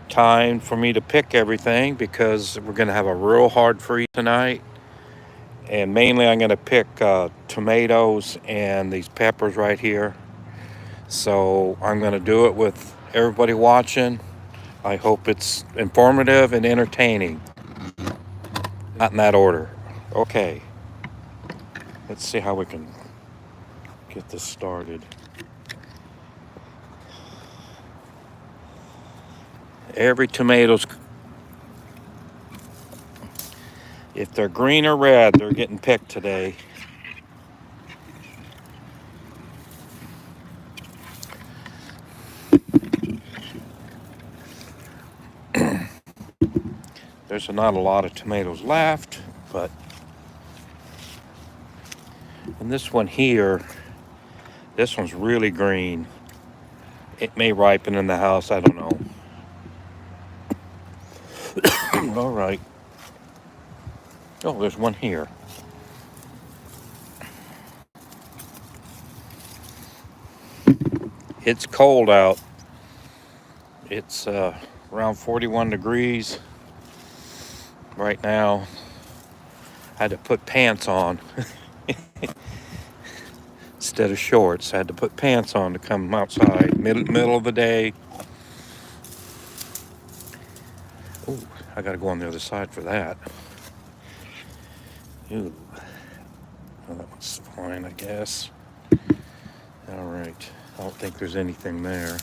time for me to pick everything because we're going to have a real hard freeze tonight. And mainly, I'm going to pick tomatoes and these peppers right here. So I'm going to do it with everybody watching. I hope it's informative and entertaining. Not in that order. Okay, let's see how we can get this started. Every tomato's, if they're green or red, they're getting picked today. There's not a lot of tomatoes left, but and this one here, this one's really green. It may ripen in the house, I don't know. All right. Oh, there's one here. It's cold out. It's around 41 degrees right now. I had to put pants on instead of shorts. I had to put pants on to come outside. Middle of the day. Oh, I got to go on the other side for that. Ooh, well, that one's fine, I guess. All right. I don't think there's anything there.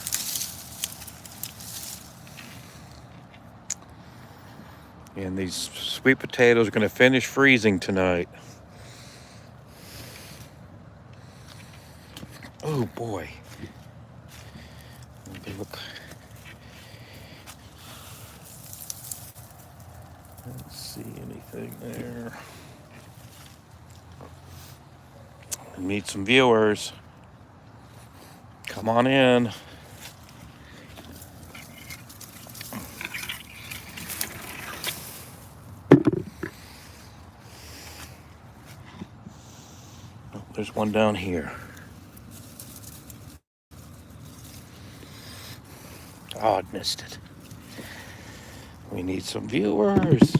And these sweet potatoes are going to finish freezing tonight. Oh boy. Let me look. I don't see anything there. Meet some viewers. Come on in. Oh, there's one down here. Oh, I missed it. We need some viewers.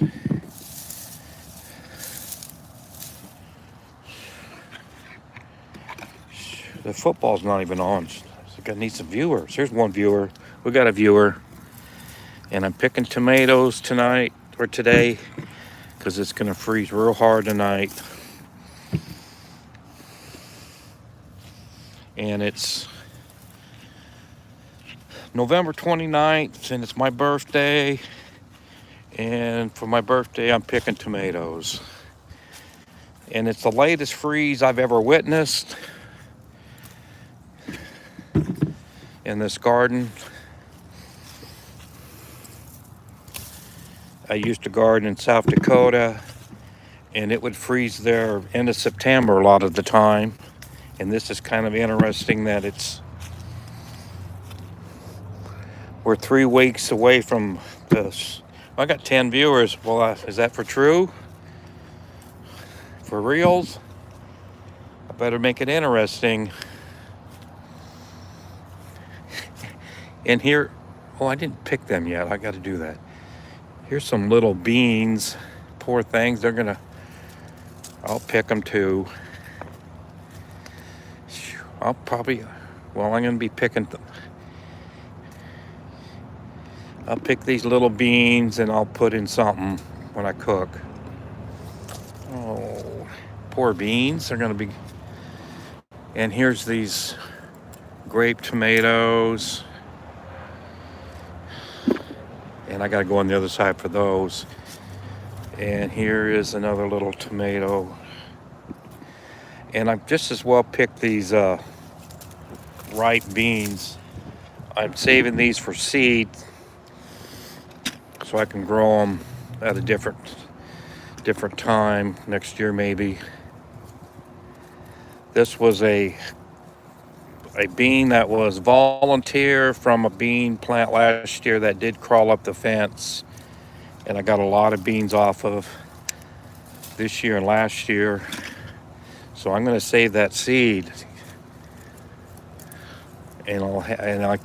The football's not even on. I need some viewers. Here's one viewer. We got a viewer. And I'm picking tomatoes tonight or today because it's going to freeze real hard tonight. And it's November 29th, and it's my birthday. And for my birthday, I'm picking tomatoes. And it's the latest freeze I've ever witnessed in this garden. I used to garden in South Dakota, and it would freeze there end of September a lot of the time. And this is kind of interesting that we're 3 weeks away from this. I got 10 viewers. Well, is that for true? For reals? I better make it interesting. And here, oh, I didn't pick them yet. I got to do that. Here's some little beans. Poor things. I'll pick them too. I'm going to be picking I'll pick these little beans and I'll put in something when I cook. Oh, poor beans. They're going to be. And here's these grape tomatoes. And I got to go on the other side for those. And here is another little tomato. And I've just as well picked these ripe beans. I'm saving these for seed so I can grow them at a different time next year maybe. This was a bean that was volunteer from a bean plant last year that did crawl up the fence, and I got a lot of beans off of this year and last year. So I'm going to save that seed, and I'll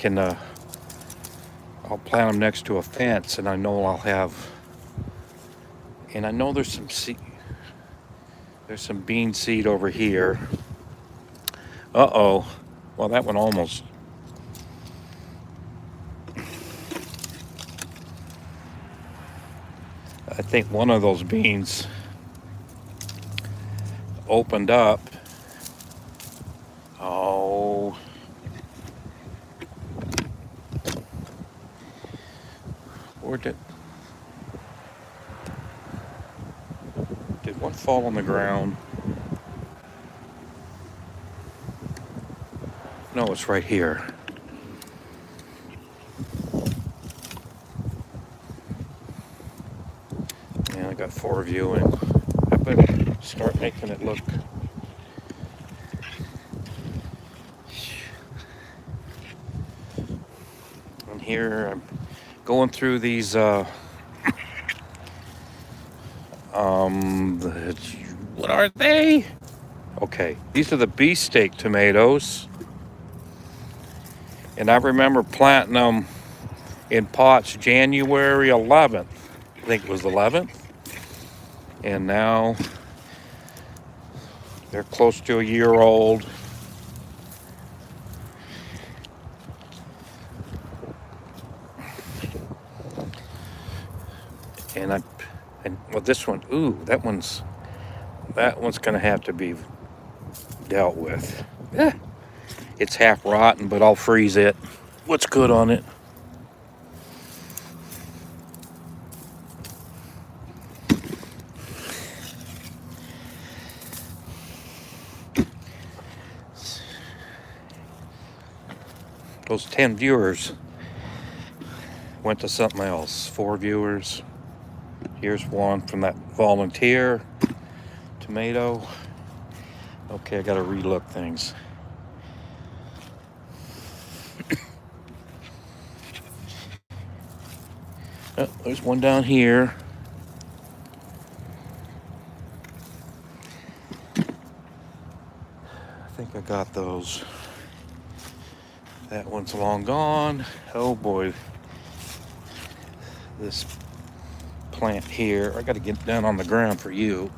I'll plant them next to a fence, and I know I'll have. And I know there's some seed. There's some bean seed over here. Uh-oh. Well, that one almost. I think one of those beans opened up. Oh. Or did one fall on the ground? No, it's right here. Yeah, I got 4 viewing. I better start making it look. And here I'm going through these what are they? Okay, these are the beefsteak tomatoes. And I remember planting them in pots January 11th. I think it was the 11th. And now they're close to a year old. And well, this one, ooh, that one's gonna have to be dealt with. Eh, it's half rotten, but I'll freeze it. What's good on it? Those 10 viewers went to something else. 4 viewers. Here's one from that volunteer tomato. Okay, I gotta relook things. Oh, there's one down here. I think I got those. That one's long gone. Oh boy. This plant here, I gotta get down on the ground for you.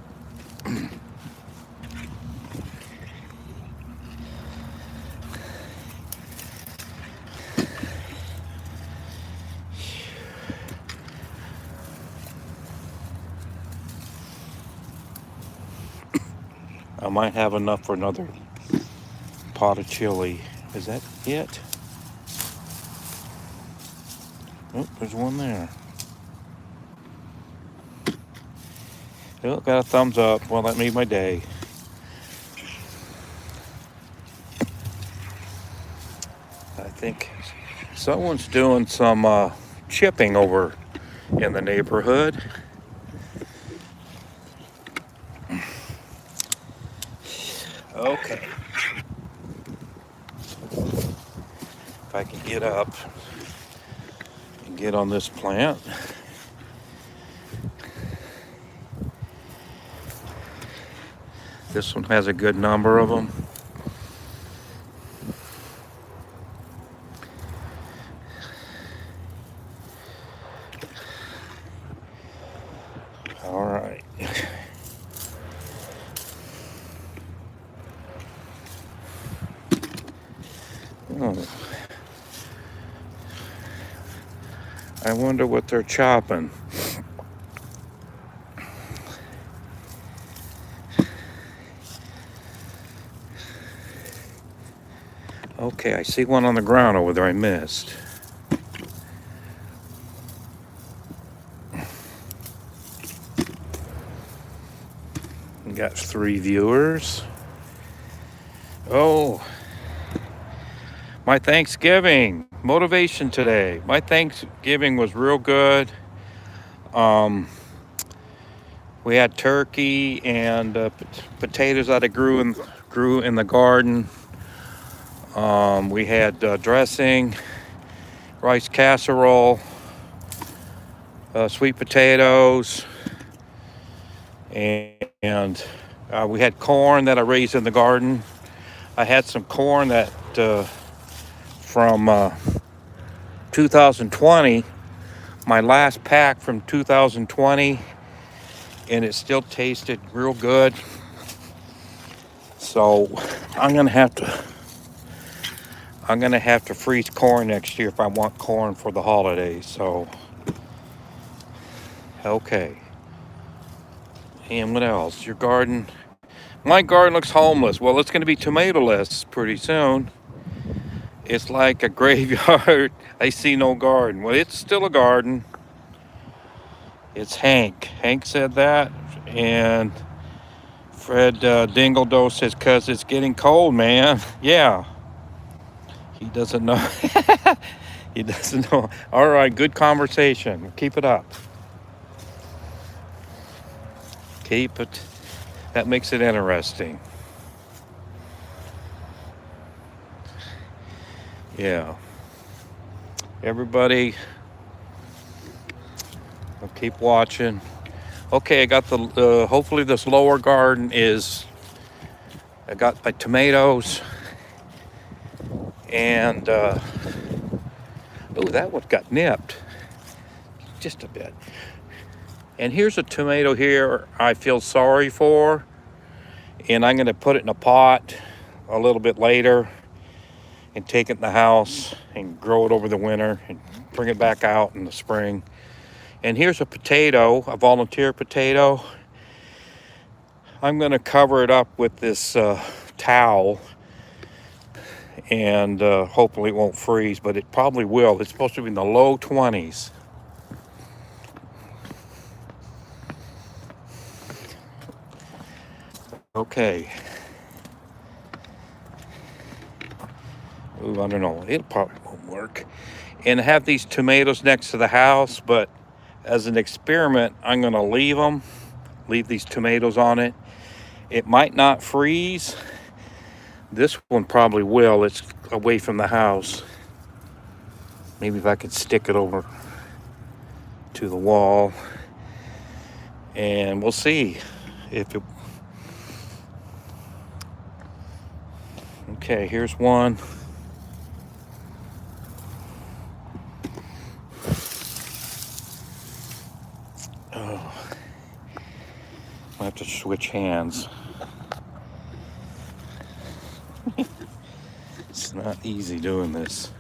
I might have enough for another pot of chili. Is that it? Oh, there's one there. Oh, got a thumbs up. Well, that made my day. I think someone's doing some chipping over in the neighborhood. Okay. If I can get up and get on this plant. This one has a good number of them. All right. Oh. I wonder what they're chopping. Okay, I see one on the ground over there I missed. Got 3 viewers. Oh, my Thanksgiving motivation today. My Thanksgiving was real good. We had turkey and potatoes that I grew in the garden. We had dressing, rice casserole, sweet potatoes, and we had corn that I raised in the garden. I had some corn that from 2020, my last pack from 2020, and it still tasted real good. So I'm gonna have to freeze corn next year if I want corn for the holidays. So okay. And what else? Your garden? My garden looks homeless. Well, it's gonna be tomato-less pretty soon. It's like a graveyard. I see no garden. Well, it's still a garden. It's Hank. Hank said that, and Fred Dingledo says, "'Cause it's getting cold, man." Yeah, he doesn't know. He doesn't know. All right, good conversation. Keep it up. Keep it. That makes it interesting. Yeah. Everybody, I'll keep watching. Okay, I got the, hopefully this lower garden I got my tomatoes and, oh, that one got nipped just a bit. And here's a tomato here I feel sorry for, and I'm gonna put it in a pot a little bit later and take it in the house and grow it over the winter and bring it back out in the spring. And here's a potato, a volunteer potato. I'm gonna cover it up with this towel, and hopefully it won't freeze, but it probably will. It's supposed to be in the low 20s. Okay. Ooh, I don't know. It probably won't work. And I have these tomatoes next to the house, but as an experiment, I'm going to leave these tomatoes on it. It might not freeze. This one probably will. It's away from the house. Maybe if I could stick it over to the wall. And we'll see if it... Okay, here's one. Oh, I have to switch hands. It's not easy doing this.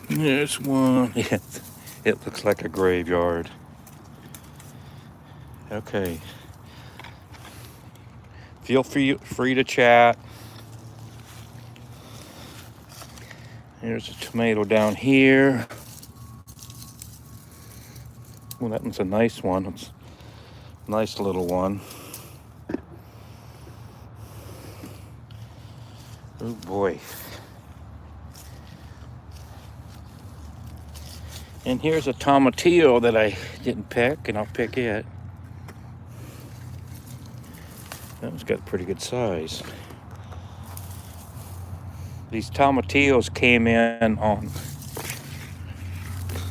There's one. It looks like a graveyard. Okay. Feel free to chat. Here's a tomato down here. Well, that one's a nice one. It's a nice little one. Oh boy. And here's a tomatillo that I didn't pick, and I'll pick it. That one's got pretty good size. These tomatillos came in on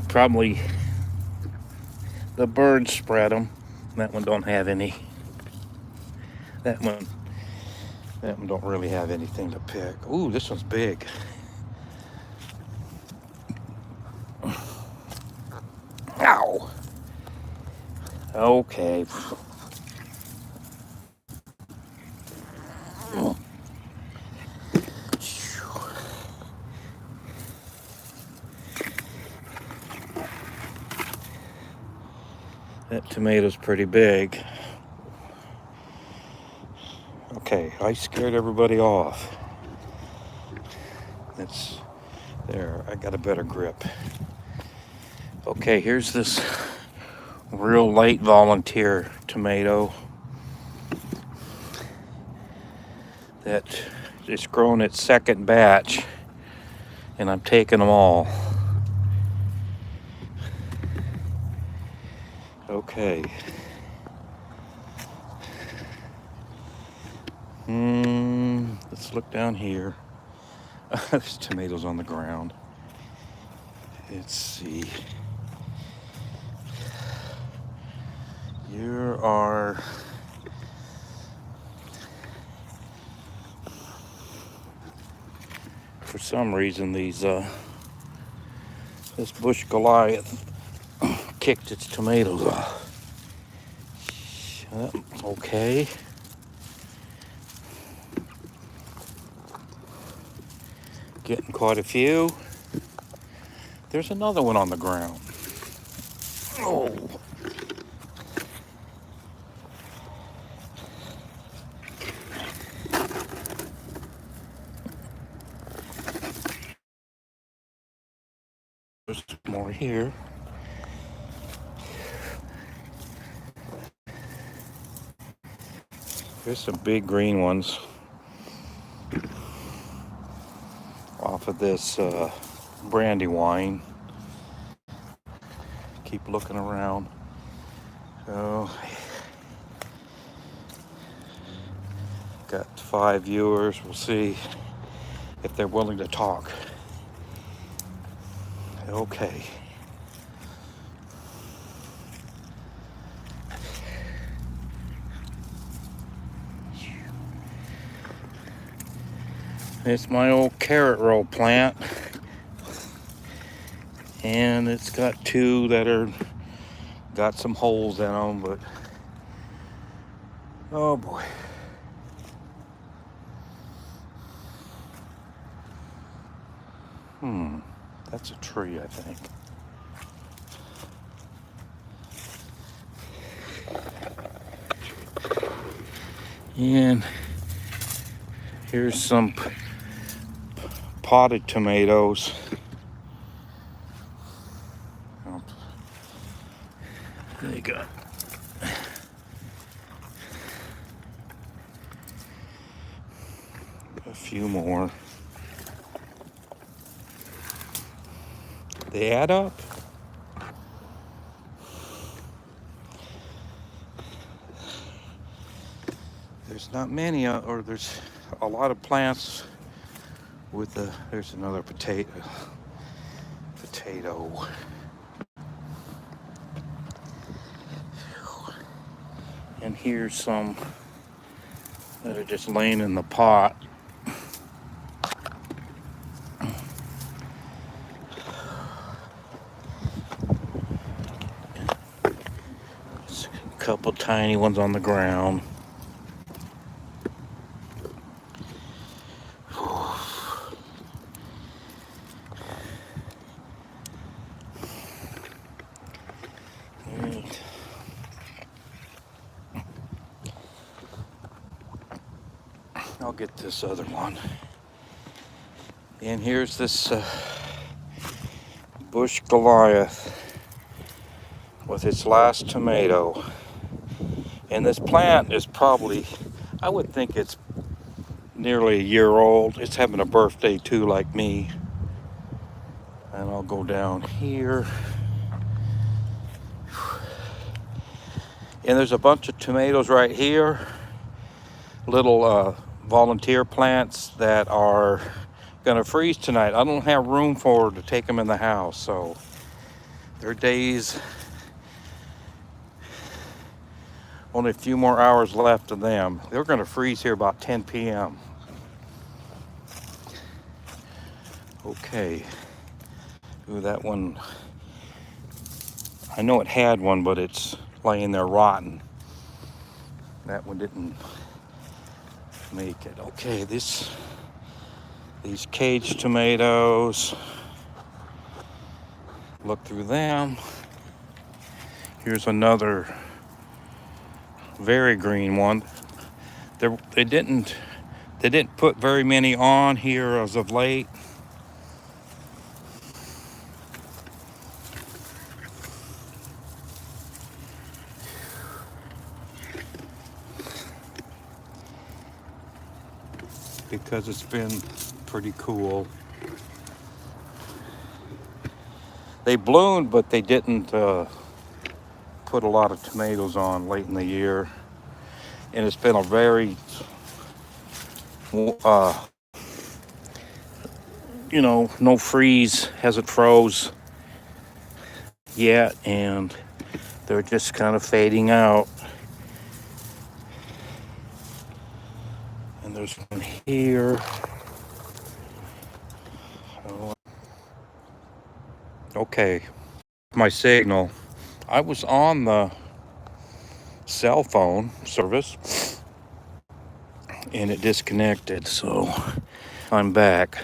probably the birds spread them. That one don't have any. That one don't really have anything to pick. Ooh, this one's big. Ow. Okay. That tomato's pretty big. Okay, I scared everybody off. It's there. I got a better grip. Okay, here's this real light volunteer tomato that it's grown its second batch, and I'm taking them all. Okay. Let's look down here. There's tomatoes on the ground. Let's see. Here are for some reason this bush Goliath kicked its tomatoes off. Okay. Getting quite a few. There's another one on the ground. Oh. There's more here. There's some big green ones off of this Brandywine. Keep looking around. So, got 5 viewers. We'll see if they're willing to talk. Okay. It's my old carrot row plant. And it's got 2 that got some holes in them, but oh boy. That's a tree, I think. And here's some potted tomatoes. They got a few more. They add up. There's not many, or there's a lot of plants with there's another potato. And here's some that are just laying in the pot. A couple tiny ones on the ground. I'll get this other one. And here's this bush Goliath with its last tomato. And this plant is probably, I would think it's nearly a year old. It's having a birthday too, like me. And I'll go down here. And there's a bunch of tomatoes right here. Little volunteer plants that are gonna freeze tonight. I don't have room to take them in the house, so their days, only a few more hours left of them. They're gonna freeze here about 10 p.m. Okay. Ooh, that one, I know it had one, but it's laying there rotten. That one didn't make it. Okay, these cage tomatoes, look through them. Here's another very green one. They didn't put very many on here as of late. Because it's been pretty cool. They bloomed, but they didn't put a lot of tomatoes on late in the year. And it's been a very, no freeze, hasn't froze yet, and they're just kind of fading out. And there's one here. Okay, my signal. I was on the cell phone service and it disconnected, so I'm back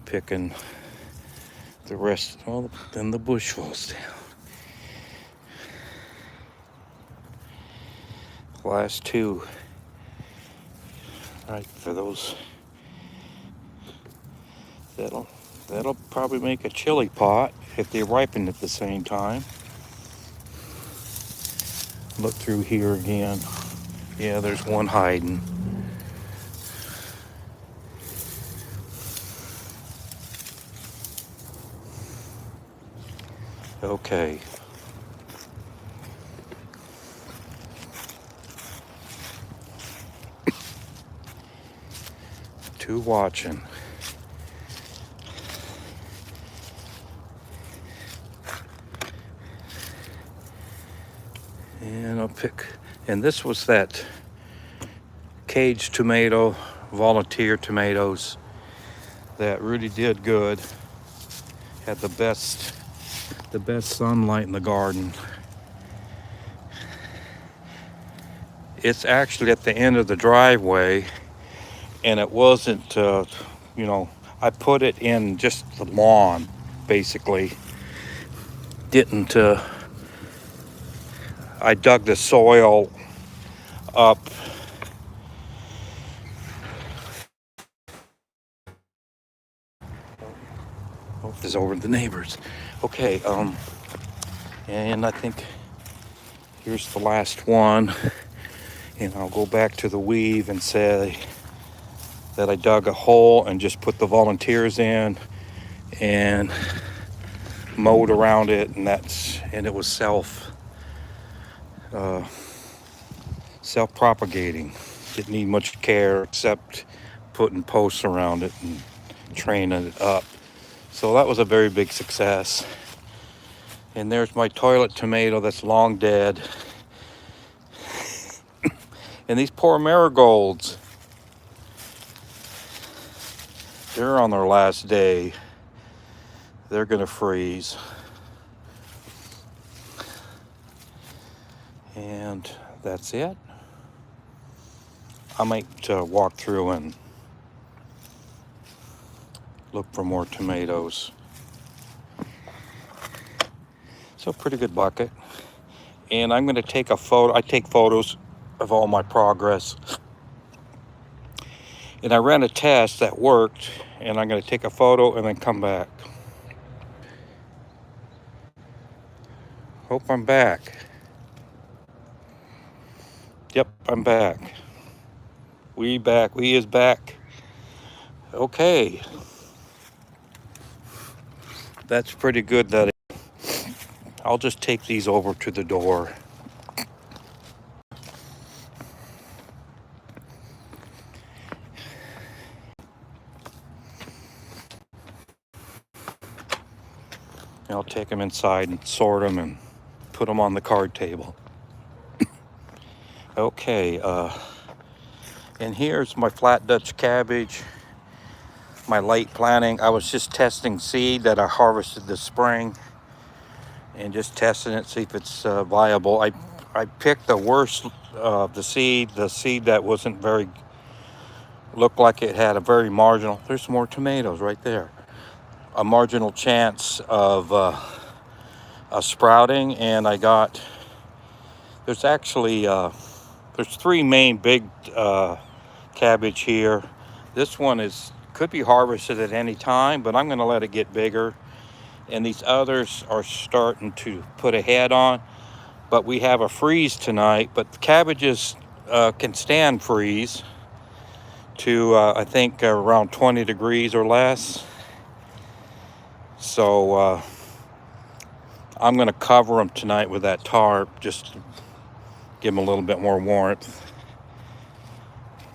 picking the rest. Well, then the bush falls down. Last two, right, for those. That'll probably make a chili pot if they ripen at the same time. Look through here again. Yeah, there's one hiding. Okay. Two watching. And I'll pick, and this was that cage tomato, volunteer tomatoes that really did good. Had the best sunlight in the garden. It's actually at the end of the driveway, and it wasn't, I put it in just the lawn, basically. Didn't, I dug the soil up. Oh, this is over the neighbors. Okay, and I think here's the last one. And I'll go back to the weave and say that I dug a hole and just put the volunteers in and mowed around it, and it was self-propagating. Didn't need much care except putting posts around it and training it up. So that was a very big success. And there's my toilet tomato that's long dead. And these poor marigolds, they're on their last day. They're gonna freeze. And that's it. I might walk through and look for more tomatoes. So pretty good bucket. And I'm gonna take a photo. I take photos of all my progress. And I ran a test that worked, and I'm gonna take a photo and then come back. Hope I'm back. Yep, I'm back. We is back. Okay. That's pretty good. I'll just take these over to the door. I'll take them inside and sort them and put them on the card table. Okay, and here's my flat Dutch cabbage, my late planting. I was just testing seed that I harvested this spring and just testing it, see if it's viable. I picked the worst of the seed that wasn't very, looked like it had a very marginal, there's more tomatoes right there, a marginal chance of sprouting. And I got, there's actually, there's three main big cabbage here. This one could be harvested at any time, but I'm gonna let it get bigger. And these others are starting to put a head on, but we have a freeze tonight. But the cabbages can stand freeze to I think around 20 degrees or less. So I'm gonna cover them tonight with that tarp, just to give them a little bit more warmth.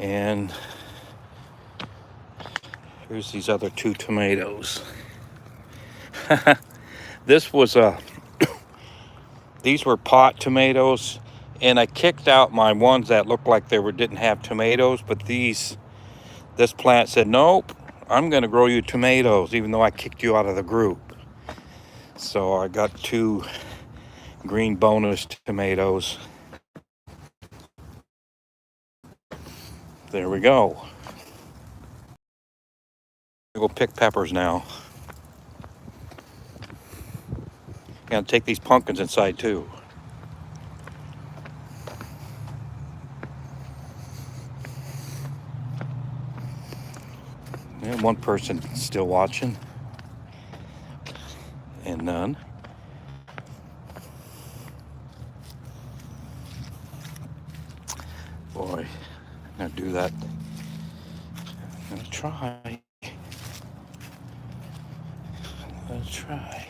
And here's these other two tomatoes. This was these were pot tomatoes, and I kicked out my ones that looked like didn't have tomatoes, but this plant said, nope, I'm going to grow you tomatoes, even though I kicked you out of the group. So I got 2 green bonus tomatoes. There we go. We'll pick peppers now. And take these pumpkins inside too. And one person still watching. And none. Boy, I'm gonna do that. I'm gonna try. Let's try.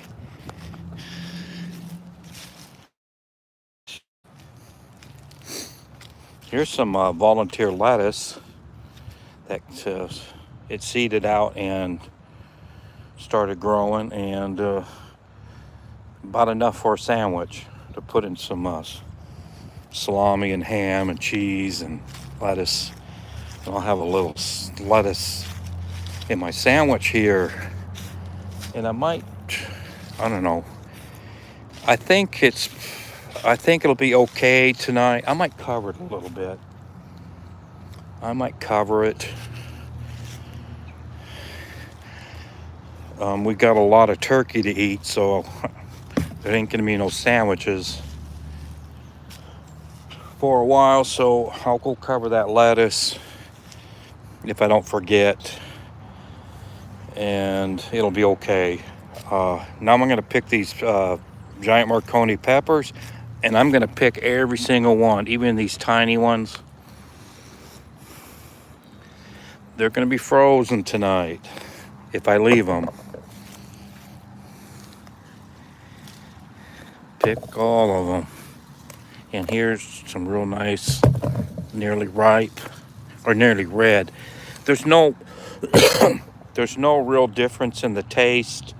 Here's some volunteer lettuce that it seeded out and started growing, and about enough for a sandwich to put in some salami and ham and cheese and lettuce. And I'll have a little lettuce in my sandwich here, and I don't know. I think it'll be okay tonight. I might cover it a little bit. I might cover it. We got a lot of turkey to eat, so there ain't gonna be no sandwiches for a while, so I'll go cover that lettuce if I don't forget, and it'll be okay. Now I'm gonna pick these giant Marconi peppers, and I'm gonna pick every single one, even these tiny ones. They're gonna be frozen tonight if I leave them. Pick all of them. And here's some real nice, nearly ripe, or nearly red. There's no real difference in the taste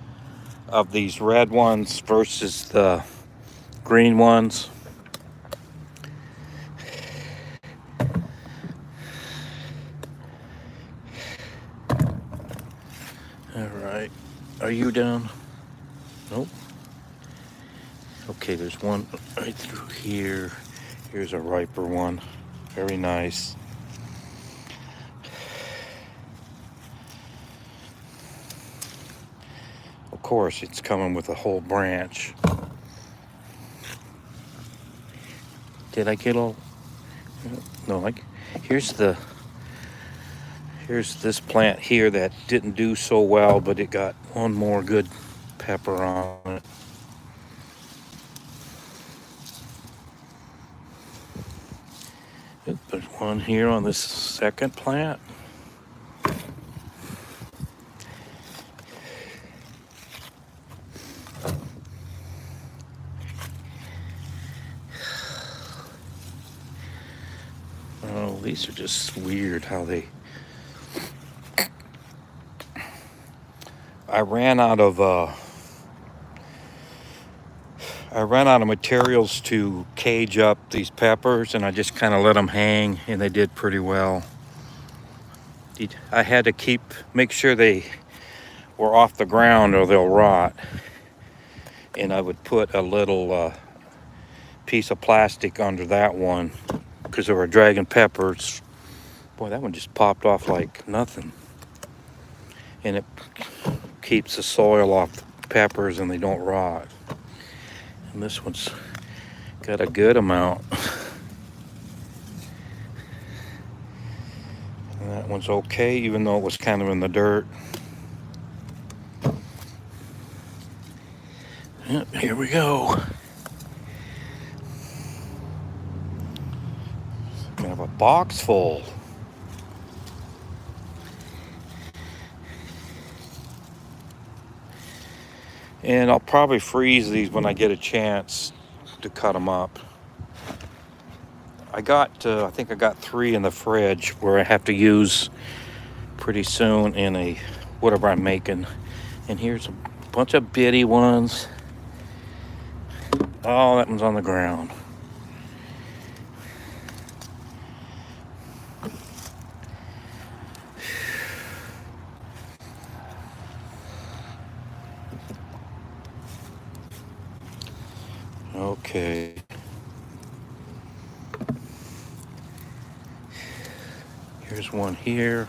of these red ones versus the green ones. All right, are you done? Nope. Okay, there's one right through here. Here's a riper one. Very nice. Of course, it's coming with a whole branch. Did I get all? No, like here's this plant here that didn't do so well, but it got one more good pepper on it. There's one here on this second plant. Oh, these are just weird how they... I ran out of materials to cage up these peppers, and I just kind of let them hang, and they did pretty well. I had to make sure they were off the ground or they'll rot. And I would put a little piece of plastic under that one because they were dragon peppers. Boy, that one just popped off like nothing. And it keeps the soil off the peppers and they don't rot. And this one's got a good amount. And that one's okay, even though it was kind of in the dirt. Yep, here we go. We have a box full. And I'll probably freeze these when I get a chance to cut them up. I think I got 3 in the fridge where I have to use pretty soon in whatever I'm making. And here's a bunch of bitty ones. Oh, that one's on the ground. Okay. Here's one here.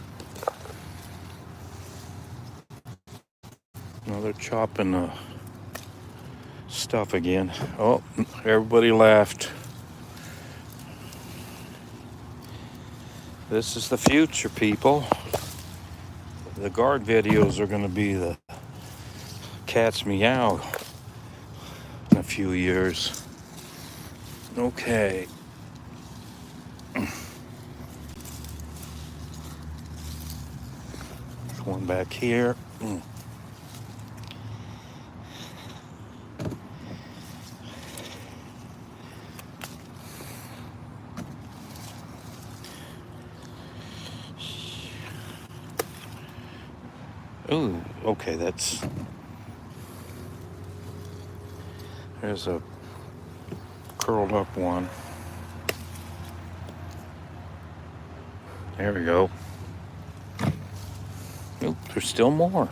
Now they're chopping the stuff again. Oh, everybody left. This is the future, people. The guard videos are going to be the cat's meow in a few years. Okay. There's one back here. Ooh, okay, there's a curled up one. There we go. Oop, there's still more.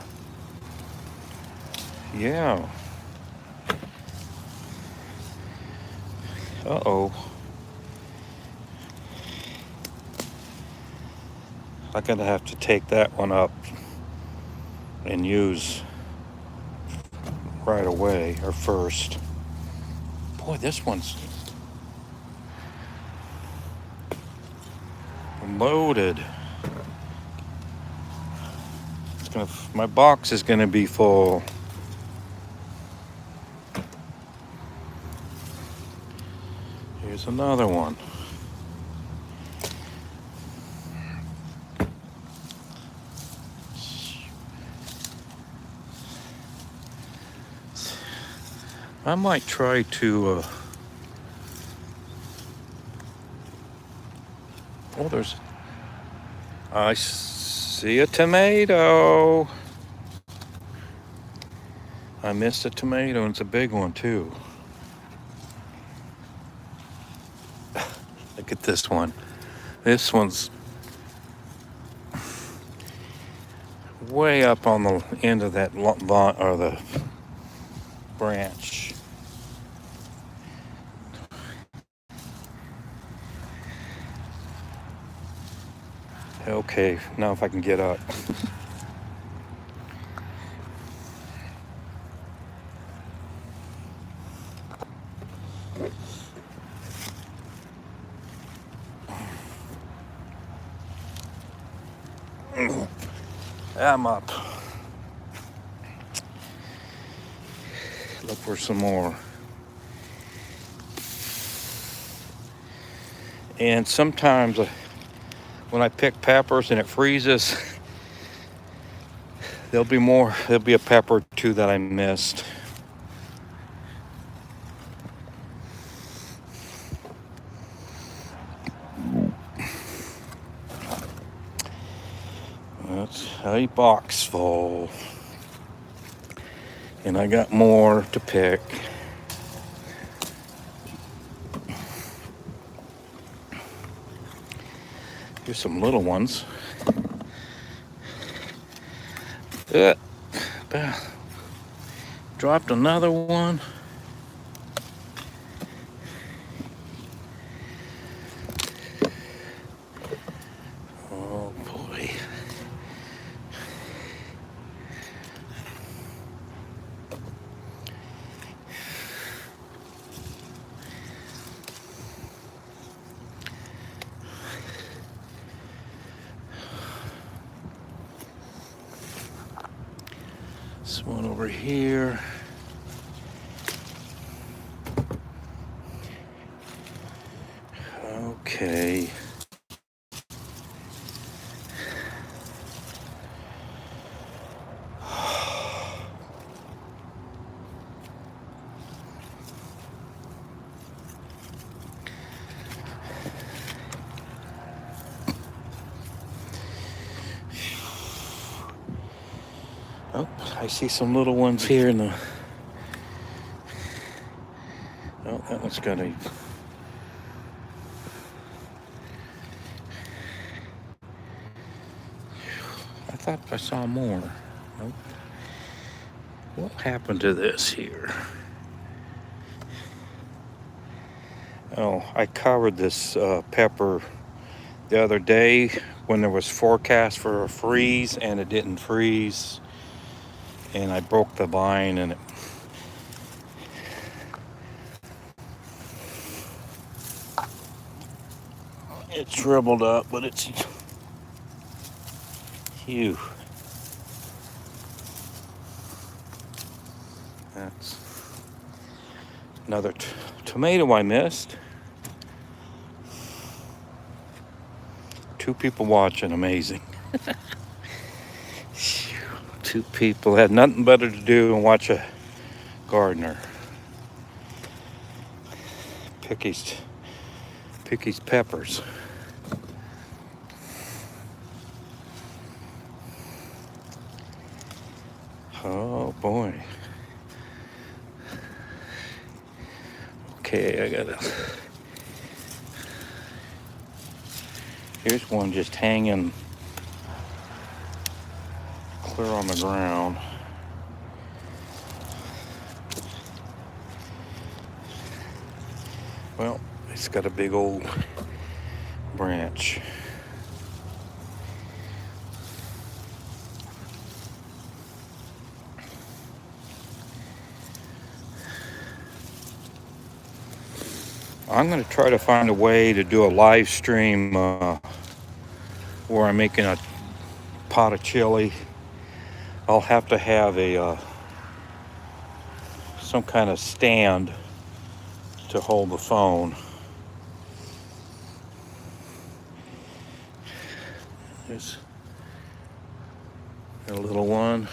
Yeah. Uh-oh. I'm gonna have to take that one up and use right away or first. Boy, this one's loaded. My box is gonna be full. Here's another one. I might try to, oh, I see a tomato. I missed a tomato, and it's a big one too. Look at this one. This one's way up on the end of that or the branch. Okay, now if I can get up. I'm up. Look for some more. And sometimes when I pick peppers and it freezes, there'll be a pepper or two that I missed. That's a box full. And I got more to pick. Here's some little ones. Dropped another one. Oh boy. This one over here. Okay. Oh, I see some little ones here in the... Oh, that one's gonna... I thought I saw more. Nope. What happened to this here? Oh, I covered this pepper the other day when there was forecast for a freeze and it didn't freeze, and I broke the vine and it shriveled up, but it's huge. That's another tomato I missed. 2 people watching, amazing. 2 people had nothing better to do than watch a gardener pick his peppers. Oh boy. Okay, I gotta. Here's one just hanging clear on the ground. Well, it's got a big old branch. I'm going to try to find a way to do a live stream where I'm making a pot of chili. I'll have to have a some kind of stand to hold the phone. There's a little one.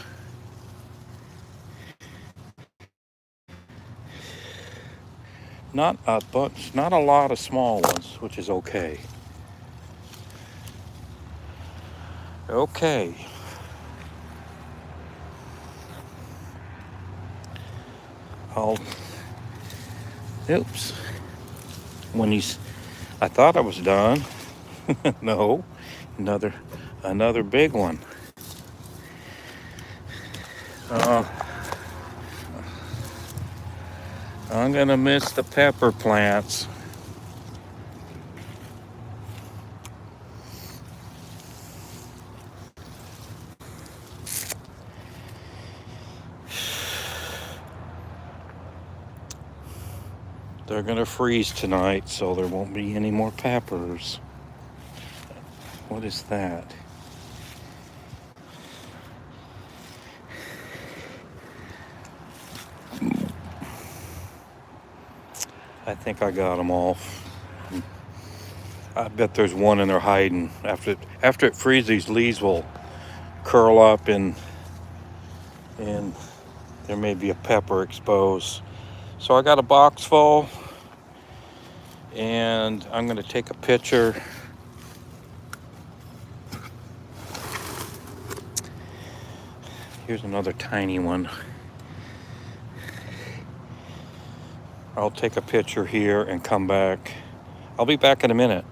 Not a bunch, not a lot of small ones, which is okay. Okay. Oops. I thought I was done. No, another big one. I'm gonna miss the pepper plants. They're gonna freeze tonight, so there won't be any more peppers. What is that? I think I got them all. I bet there's one in there hiding. After it freezes, these leaves will curl up and there may be a pepper exposed. So I got a box full, and I'm gonna take a picture. Here's another tiny one. I'll take a picture here and come back. I'll be back in a minute.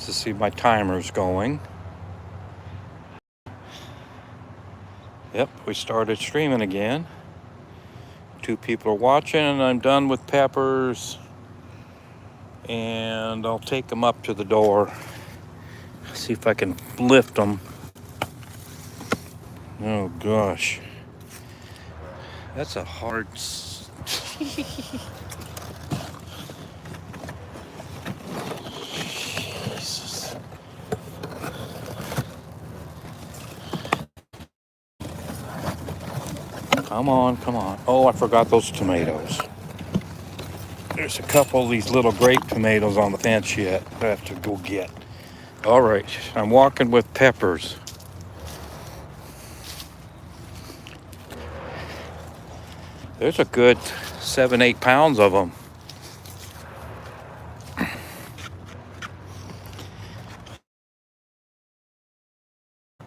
To see my timer's going. Yep, we started streaming again. 2 people are watching, and I'm done with peppers. And I'll take them up to the door. See if I can lift them. Oh gosh. That's a hard... Jesus. Come on. Oh, I forgot those tomatoes. There's a couple of these little grape tomatoes on the fence yet I have to go get. All right, I'm walking with peppers. There's a good 7-8 pounds of them.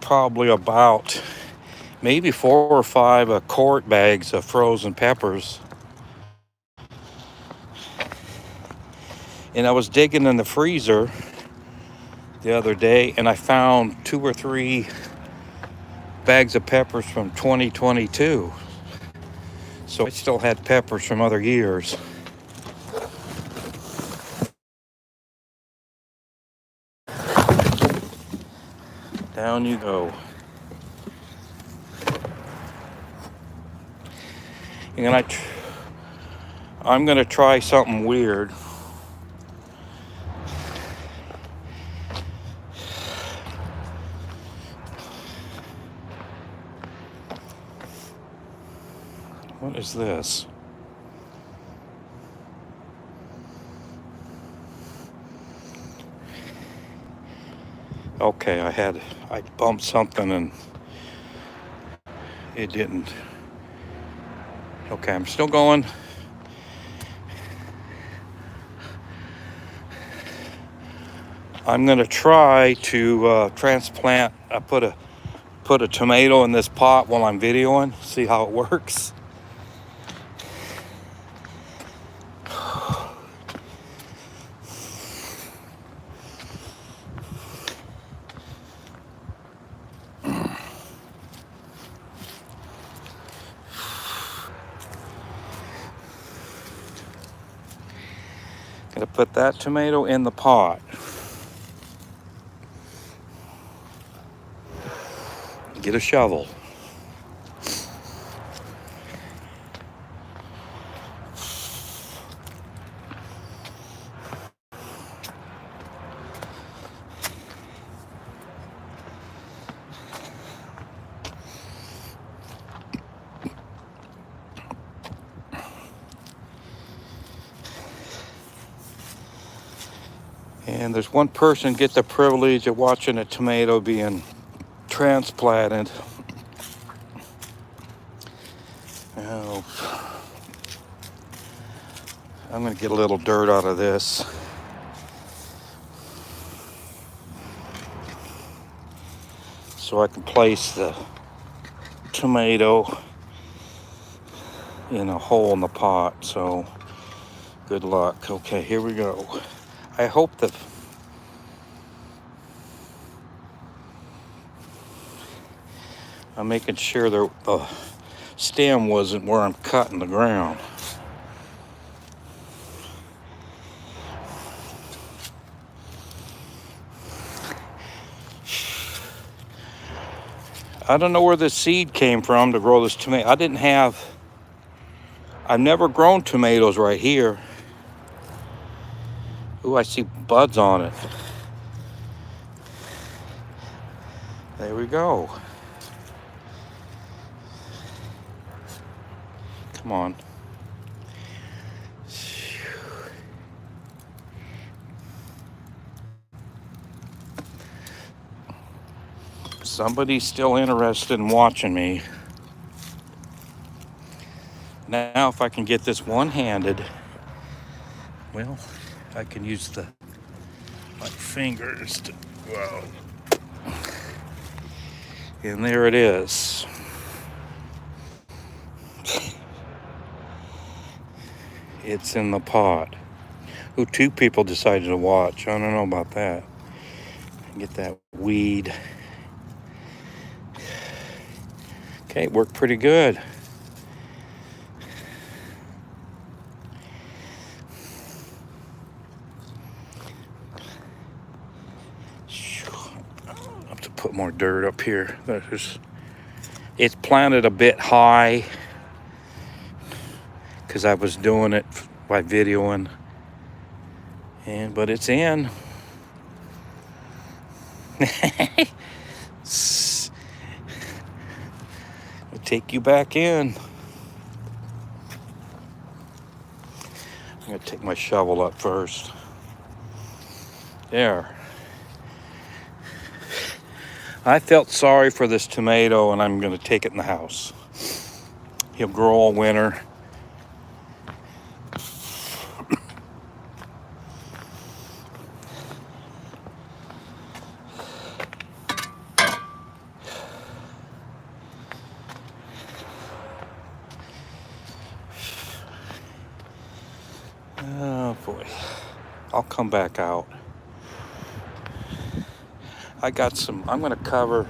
Probably about maybe 4 or 5 quart bags of frozen peppers. And I was digging in the freezer the other day, and I found 2 or 3 bags of peppers from 2022. So I still had peppers from other years. Down you go. And I'm gonna try something weird. What is this? Okay, I bumped something and it didn't. Okay, I'm still going. I'm gonna try to transplant. I put a tomato in this pot while I'm videoing. See how it works. Gonna put that tomato in the pot. Get a shovel. And there's one person get the privilege of watching a tomato being transplanted. Oh, I'm gonna get a little dirt out of this. So I can place the tomato in a hole in the pot. So good luck. Okay, here we go. I hope that I'm making sure the stem wasn't where I'm cutting the ground. I don't know where this seed came from to grow this tomato. I've never grown tomatoes right here. Ooh, I see buds on it. There we go. Come on. Somebody's still interested in watching me. Now, if I can get this one-handed, well, I can use my fingers to, wow. And there it is. It's in the pot. Ooh, 2 people decided to watch. I don't know about that. Get that weed. Okay, it worked pretty good. I'll have to put more dirt up here. It's planted a bit high because I was doing it by videoing. But it's in. I'll take you back in. I'm gonna take my shovel up first. There. I felt sorry for this tomato and I'm gonna take it in the house. He'll grow all winter. Oh boy, I'll come back out. I'm gonna cover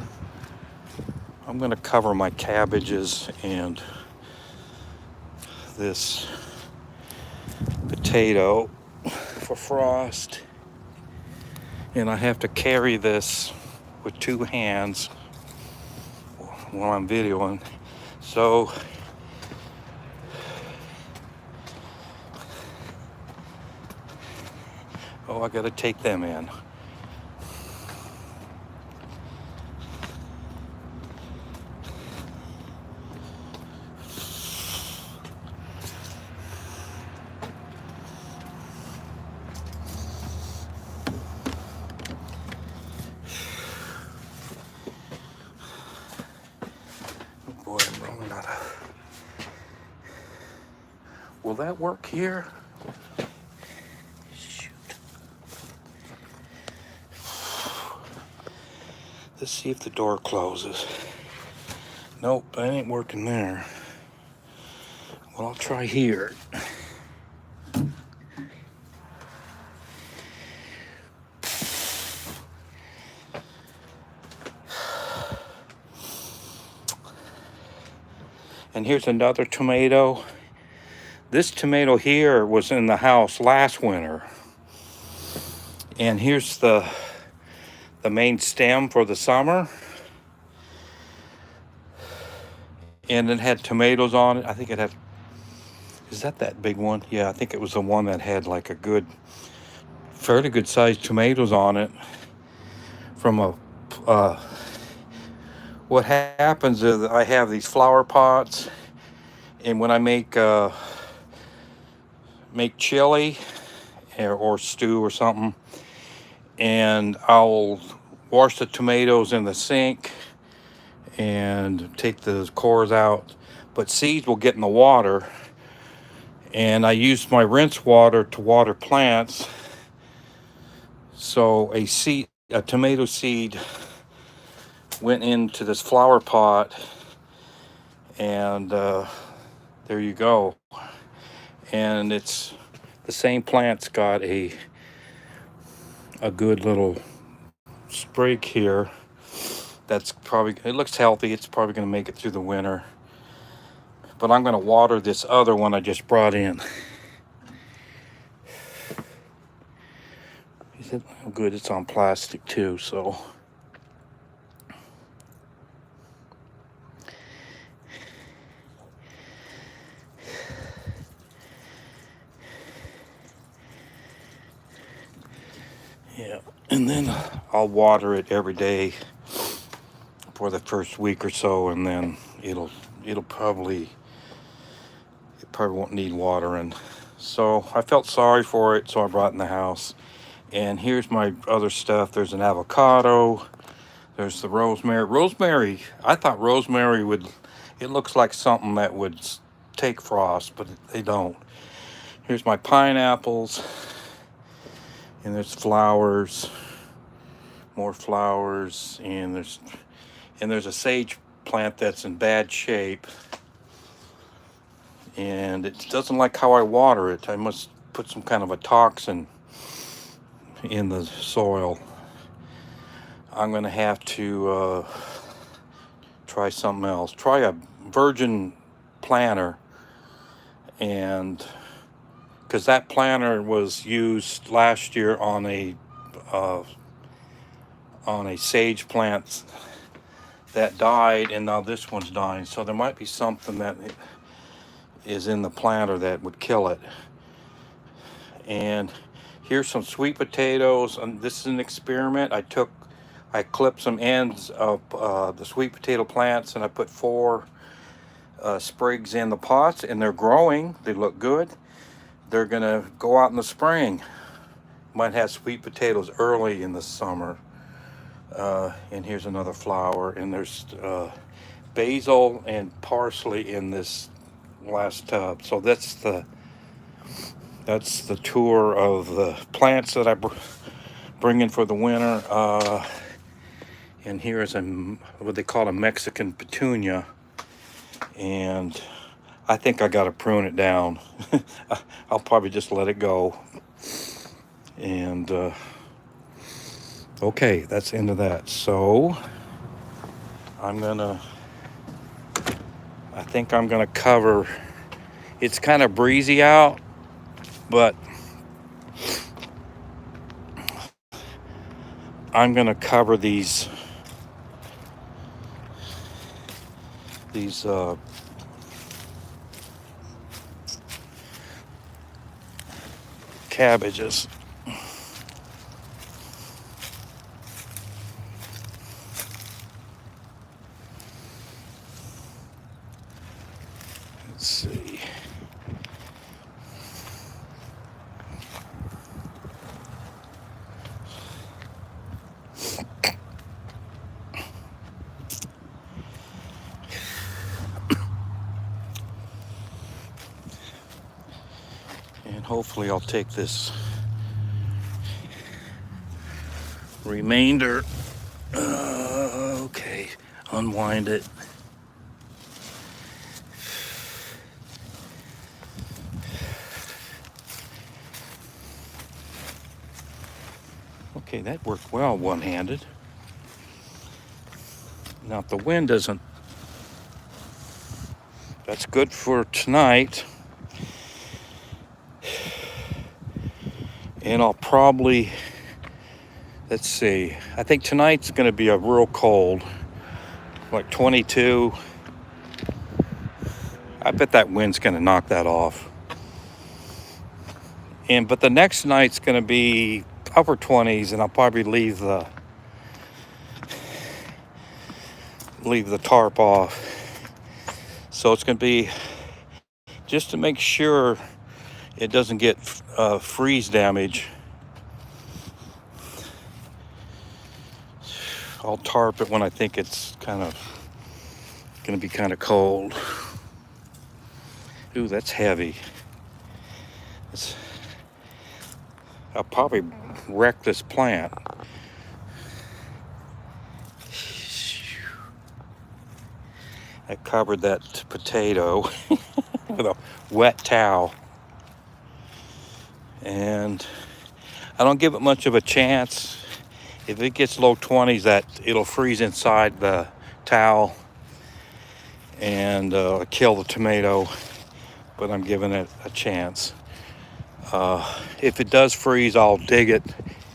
I'm going to cover my cabbages and this potato for frost. And I have to carry this with two hands while I'm videoing. So I gotta take them in. Oh boy, I'm running out of. Will that work here? Shoot. Let's see if the door closes. Nope, that ain't working there. Well, I'll try here. And here's another tomato. This tomato here was in the house last winter. And here's the main stem for the summer. And it had tomatoes on it. I think it had, is that big one? Yeah, I think it was the one that had like a good, fairly good sized tomatoes on it from a, what happens is I have these flower pots, and when I make chili or stew or something, and I'll wash the tomatoes in the sink and take the cores out, but seeds will get in the water, and I use my rinse water to water plants. So a tomato seed went into this flower pot, and there you go. And it's the same plant's got a good little sprig here. That's probably, it looks healthy. It's probably going to make it through the winter. But I'm going to water this other one I just brought in. Is it good? It's on plastic too, so. Yeah, and then I'll water it every day for the first week or so, and then it probably won't need watering. So I felt sorry for it, so I brought it in the house. And here's my other stuff. There's an avocado. There's the rosemary. Rosemary, I thought rosemary it looks like something that would take frost, but they don't. Here's my pineapples. And there's flowers, more flowers, and there's a sage plant that's in bad shape, and it doesn't like how I water it. I must put some kind of a toxin in the soil. I'm gonna have to try something else. Try a virgin planter, and because that planter was used last year on a sage plant that died, and now this one's dying. So there might be something that is in the planter that would kill it. And here's some sweet potatoes, and this is an experiment. I clipped some ends of the sweet potato plants, and I put 4 sprigs in the pots, and they're growing. They look good. They're gonna go out in the spring. Might have sweet potatoes early in the summer. And here's another flower, and there's basil and parsley in this last tub. So that's the tour of the plants that I bring in for the winter. And here is what they call a Mexican petunia, and I think I gotta prune it down. I'll probably just let it go. And okay, that's the end of that. So I'm gonna I think I'm gonna cover, it's kind of breezy out, but I'm gonna cover these cabbages. Let's see. And hopefully I'll take this remainder. Okay, unwind it. Okay, that worked well one-handed. Now if the wind isn't, that's good for tonight. And I'll probably, let's see, I think tonight's gonna be a real cold, like 22. I bet that wind's gonna knock that off. But the next night's gonna be upper 20s, and I'll probably leave the tarp off. So it's gonna be just to make sure it doesn't get freeze damage. I'll tarp it when I think it's kind of gonna be kind of cold. Ooh, that's heavy. I'll probably wreck this plant. I covered that potato with a wet towel. And I don't give it much of a chance. If it gets low 20s, that it'll freeze inside the towel and kill the tomato, but I'm giving it a chance. If it does freeze, I'll dig it,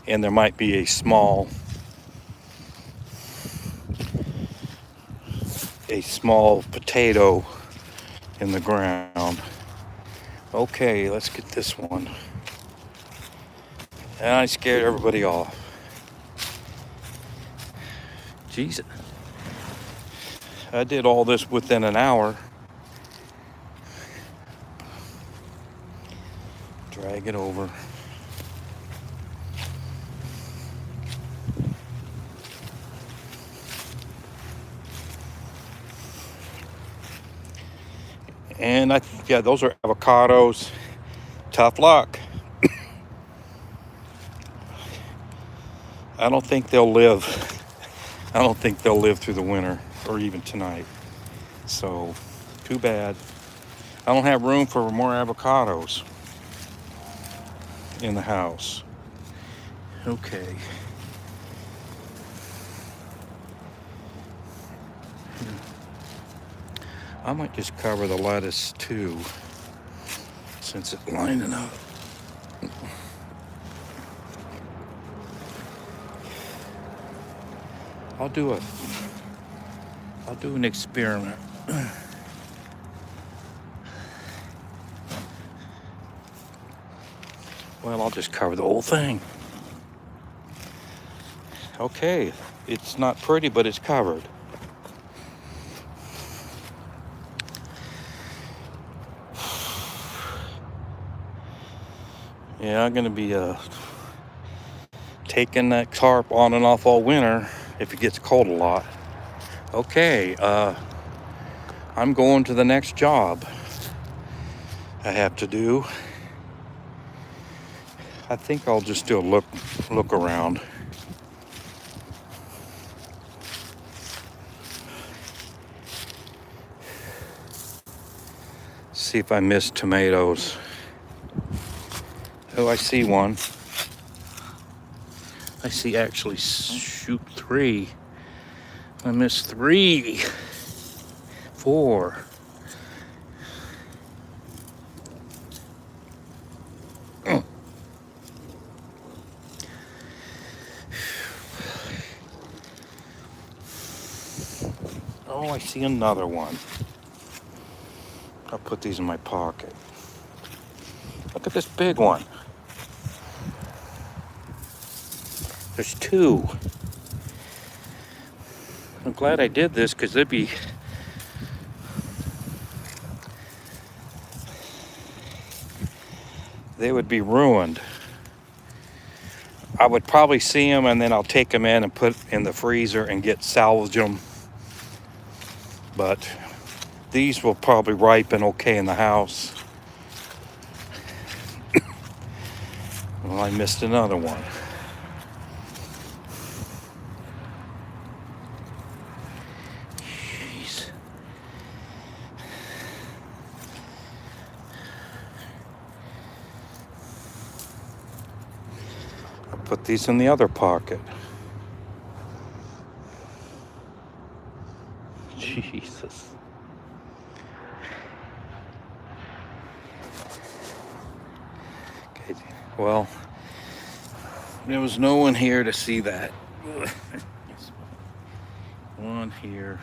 and there might be a small potato in the ground. Okay, let's get this one. And I scared everybody off. Jeez, I did all this within an hour. Drag it over. And yeah, those are avocados. Tough luck. I don't think they'll live through the winter or even tonight. So, too bad. I don't have room for more avocados in the house. Okay. I might just cover the lettuce too, since it's lining up. I'll do an experiment. Well, I'll just cover the whole thing. Okay, it's not pretty, but it's covered. Yeah, I'm gonna be taking that tarp on and off all winter if it gets cold a lot. Okay, I'm going to the next job I have to do. I think I'll just do a look around. See if I miss tomatoes. Oh, I see one. I see actually, shoot, 3. I missed 3, 4. Oh, I see another one. I'll put these in my pocket. Look at this big one. There's two. I'm glad I did this because they would be ruined. I would probably see them and then I'll take them in and put in the freezer and salvage them. But these will probably ripen okay in the house. Well, I missed another one. Jeez. I'll put these in the other pocket. Jesus. Okay, well, there was no one here to see that. One here.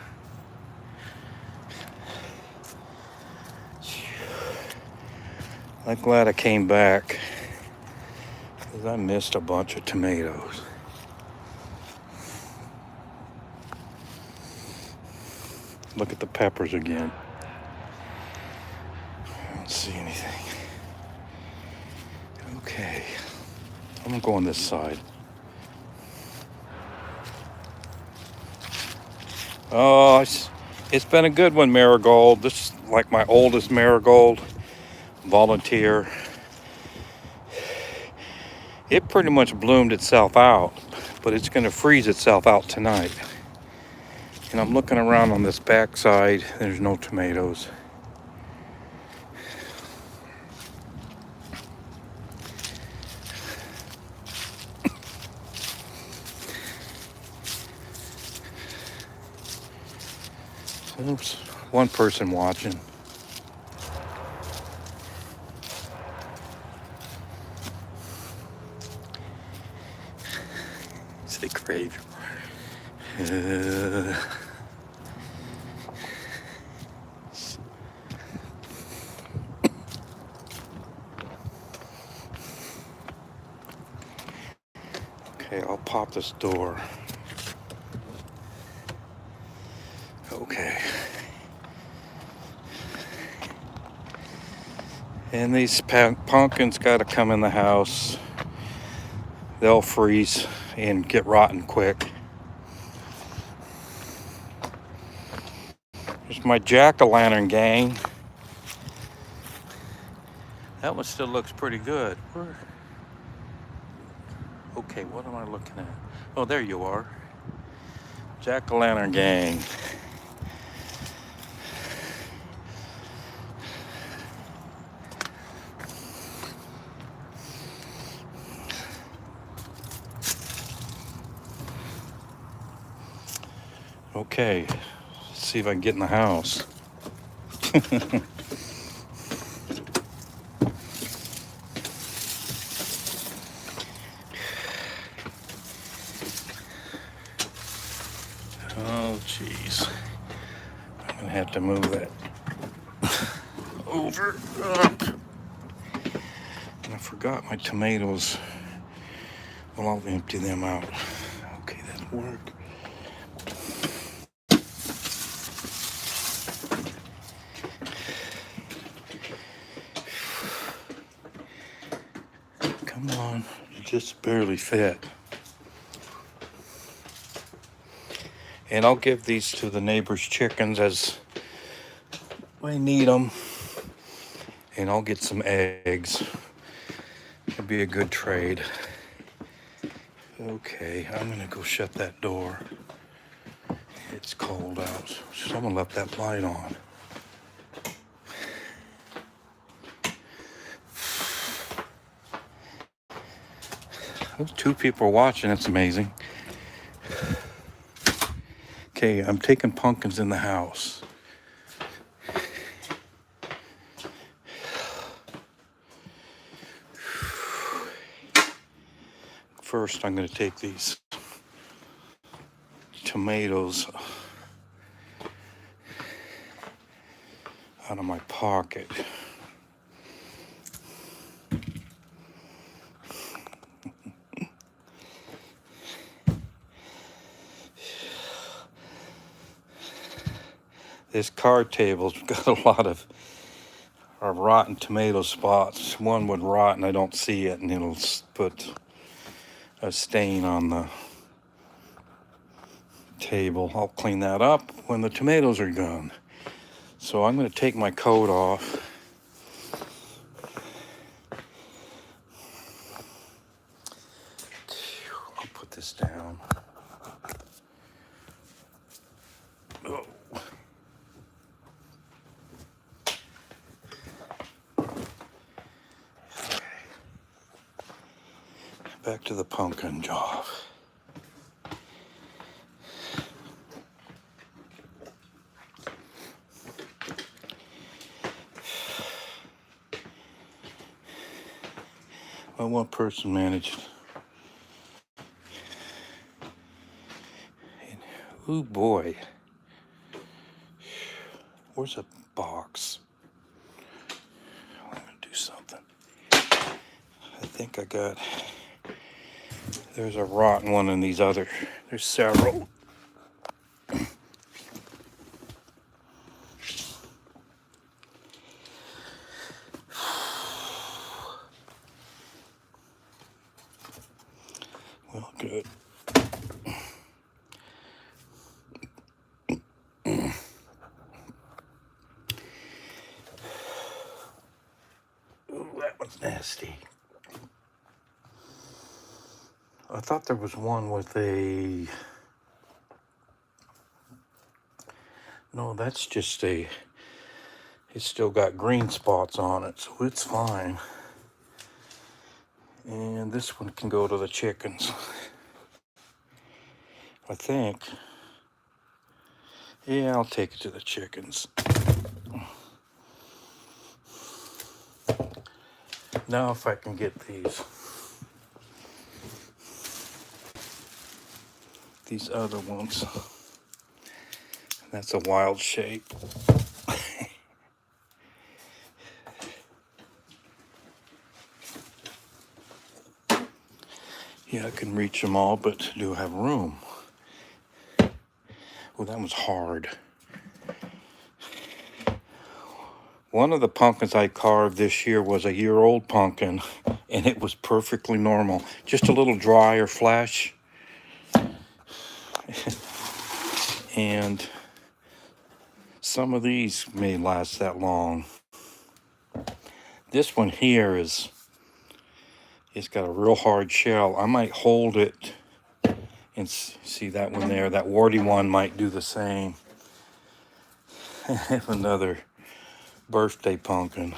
I'm glad I came back because I missed a bunch of tomatoes. Look at the peppers again. I don't see anything. Okay, I'm gonna go on this side. Oh, it's been a good one, marigold. This is like my oldest marigold. Volunteer. It pretty much bloomed itself out, but it's gonna freeze itself out tonight. And I'm looking around on this back side. There's no tomatoes. Oops, one person watching. Say crave. Okay, I'll pop this door. Okay. And these pumpkins got to come in the house. They'll freeze and get rotten quick. Here's my jack-o'-lantern gang. That one still looks pretty good. Okay, what am I looking at? Oh, there you are. Jack-o'-lantern gang. Okay, let's see if I can get in the house. Oh, jeez. I'm gonna have to move that over, up. And I forgot my tomatoes. Well, I'll empty them out. Okay, that'll work. Come on, you just barely fit. And I'll give these to the neighbor's chickens as they need them. And I'll get some eggs. It'll be a good trade. Okay, I'm gonna go shut that door. It's cold out. Someone left that light on. Those two people are watching. It's amazing. Okay, I'm taking pumpkins in the house. First, I'm going to take these tomatoes out of my pocket. This card table's got a lot of rotten tomato spots. One would rot and I don't see it, and it'll put a stain on the table. I'll clean that up when the tomatoes are gone. So I'm going to take my coat off. I'll put this down. Oh. Back to the pumpkin job. Well, one person managed. Oh boy. Where's a box? I'm gonna do something. I think I got. There's a rotten one in these other. There's several. Well, good. Ooh, that one's nasty. I thought there was one with a. No, that's just a. It's still got green spots on it, so it's fine. And this one can go to the chickens, I think. Yeah, I'll take it to the chickens. Now if I can get these other ones. That's a wild shape. Yeah, I can reach them all, but do have room. Oh, that was hard. One of the pumpkins I carved this year was a year-old pumpkin, and it was perfectly normal. Just a little drier flesh. And some of these may last that long. This one here it's got a real hard shell. I might hold it and see that one there. That warty one might do the same. I have another birthday pumpkin.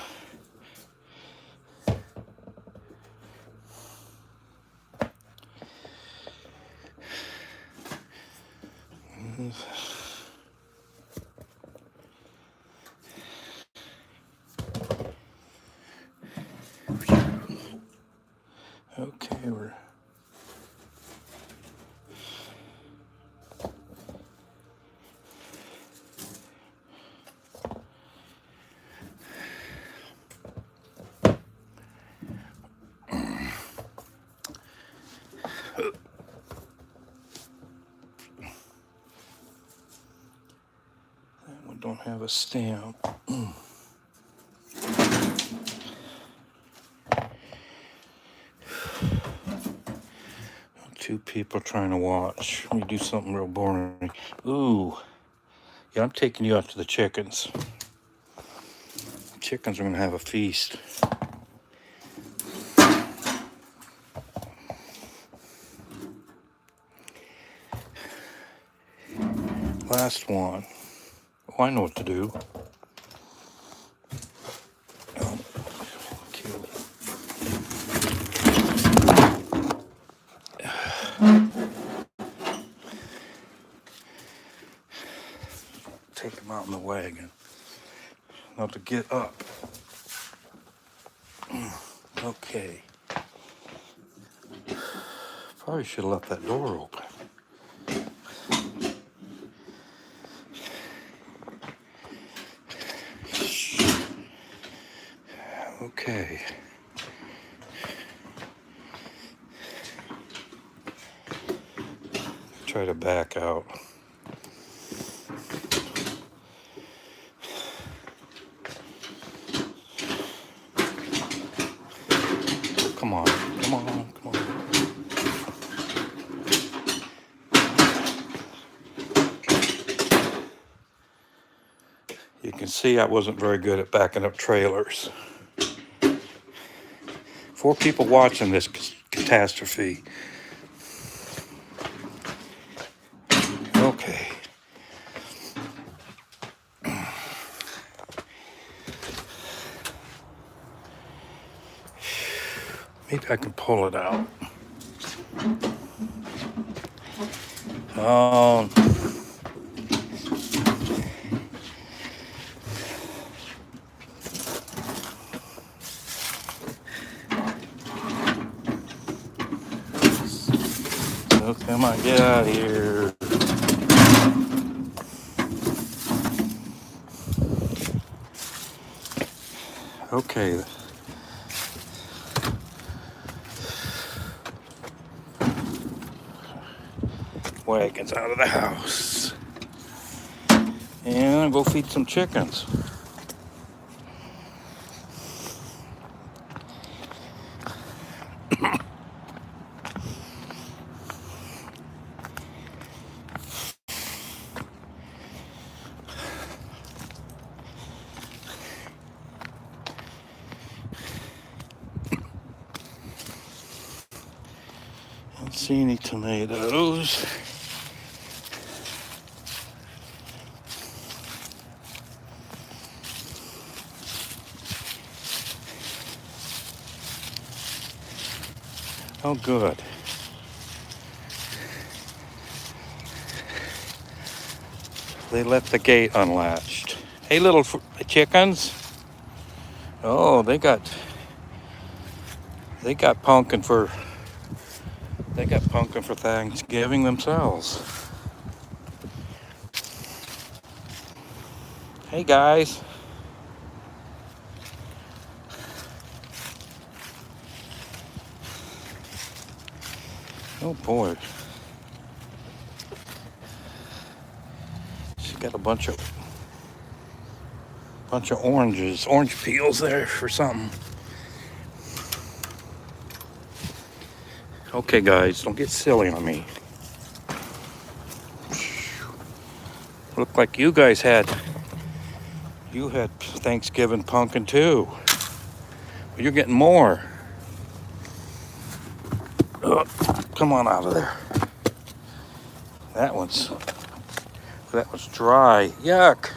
Okay, we're don't have a stamp. Two people trying to watch. Let me do something real boring. Ooh. Yeah, I'm taking you out to the chickens. Chickens are going to have a feast. Last one. Oh, I know what to do. Oh, kill it. Take them out in the wagon. Now to get up. Okay. Probably should have left that door open. Okay. Try to back out. Come on, come on, come on. You can see I wasn't very good at backing up trailers. 4 people watching this catastrophe. Okay. Maybe I can pull it out. Oh. So come on, get out of here. Okay. Wagons out of the house. And I'll go feed some chickens. Don't see any tomatoes. Oh, good. They left the gate unlatched. Hey, little chickens. Oh, they got pumpkin for Thanksgiving themselves. Hey, guys. Oh boy. She's got a bunch of orange peels there for something. Okay, guys, don't get silly on me. Looked like you guys had Thanksgiving pumpkin too. But you're getting more. Oh, come on out of there. That one's dry. Yuck.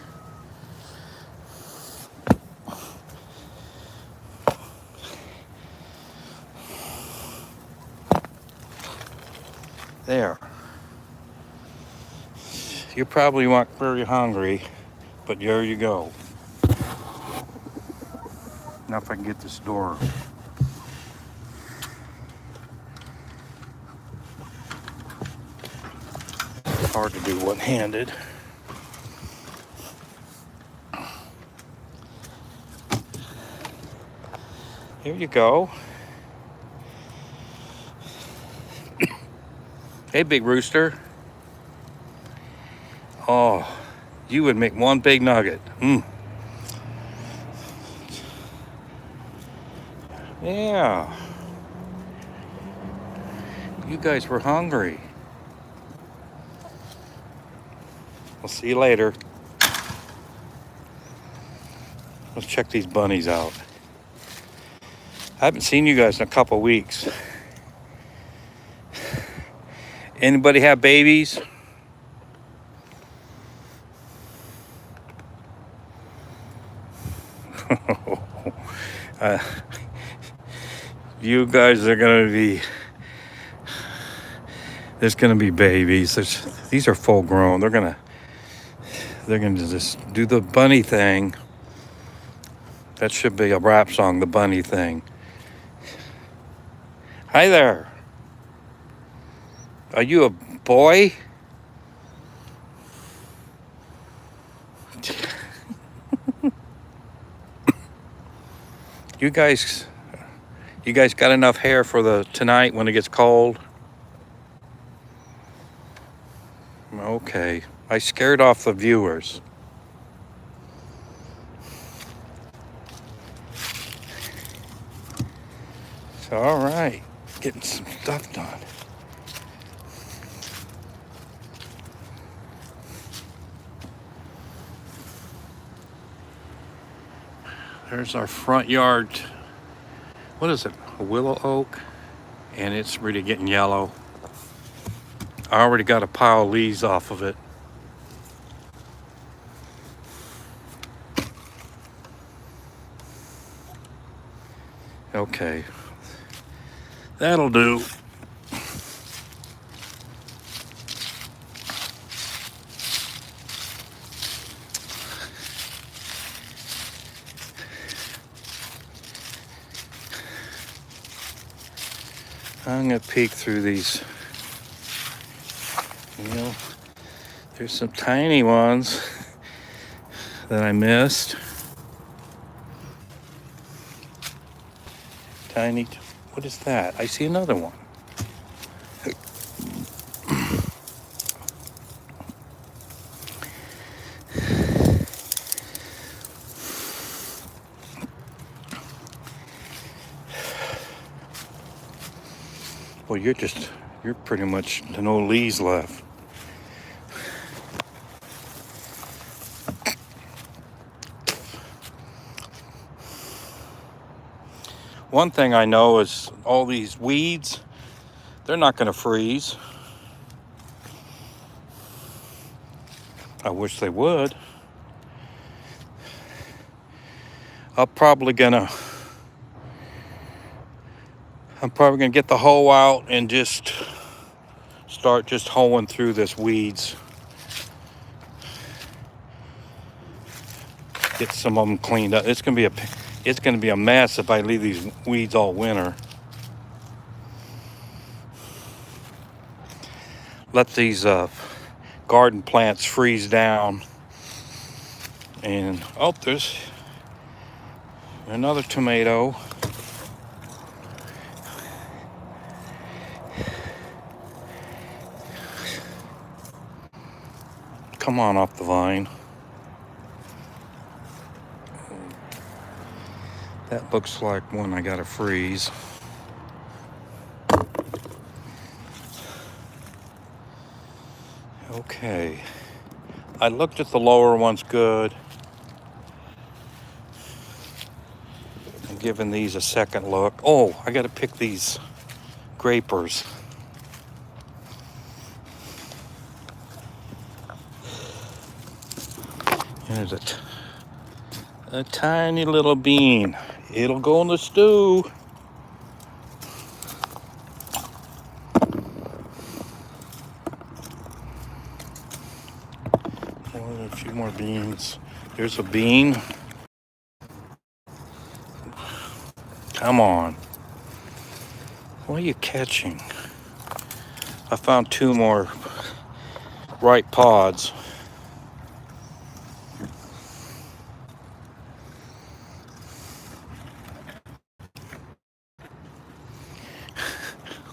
There. You probably weren't very hungry, but there you go. Now if I can get this door. It's hard to do one-handed. Here you go. Hey, big rooster. Oh, you would make one big nugget. Yeah. You guys were hungry. I'll see you later. Let's check these bunnies out. I haven't seen you guys in a couple weeks. Anybody have babies? You guys are gonna be. There's gonna be babies. These are full grown. They're gonna just do the bunny thing. That should be a rap song, the bunny thing. Hi there. Are you a boy? You guys, you guys got enough hair for the tonight when it gets cold? Okay. I scared off the viewers. So, all right. Getting some stuff done. There's our front yard. What is it? A willow oak? And it's really getting yellow. I already got a pile of leaves off of it. Okay. That'll do. I'm gonna peek through these. You know, there's some tiny ones that I missed. Tiny, what is that? I see another one. Well, you're pretty much no leaves left. One thing I know is all these weeds, they're not gonna freeze. I wish they would. I'm probably gonna get the hoe out and just start just hoeing through this weeds. Get some of them cleaned up. It's gonna be a mess if I leave these weeds all winter. Let these garden plants freeze down. And oh, there's another tomato. Come on off the vine. That looks like one I gotta freeze. Okay. I looked at the lower ones good. I'm giving these a second look. Oh, I gotta pick these grapers. There's a tiny little bean. It'll go in the stew. A few more beans. There's a bean. Come on. What are you catching? I found two more ripe pods.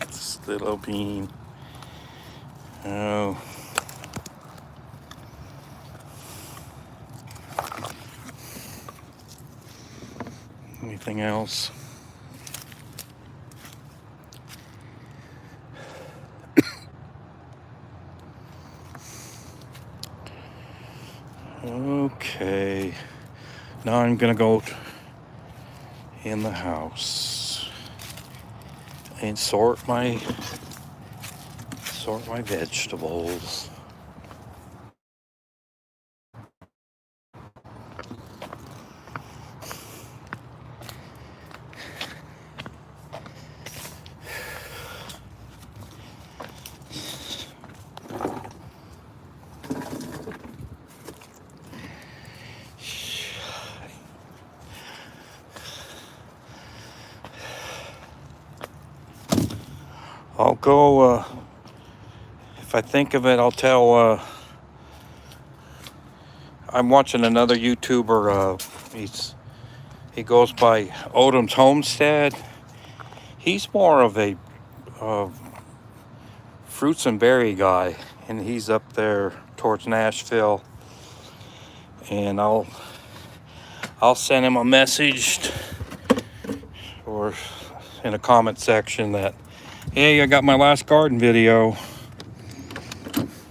This little bean. Oh. Anything else? Okay. Now I'm gonna go in the house and sort my vegetables. I'll go, if I think of it, I'll tell, I'm watching another YouTuber, He goes by Odom's Homestead. He's more of a fruits and berry guy, and he's up there towards Nashville. And I'll send him a message or in a comment section that, hey, I got my last garden video.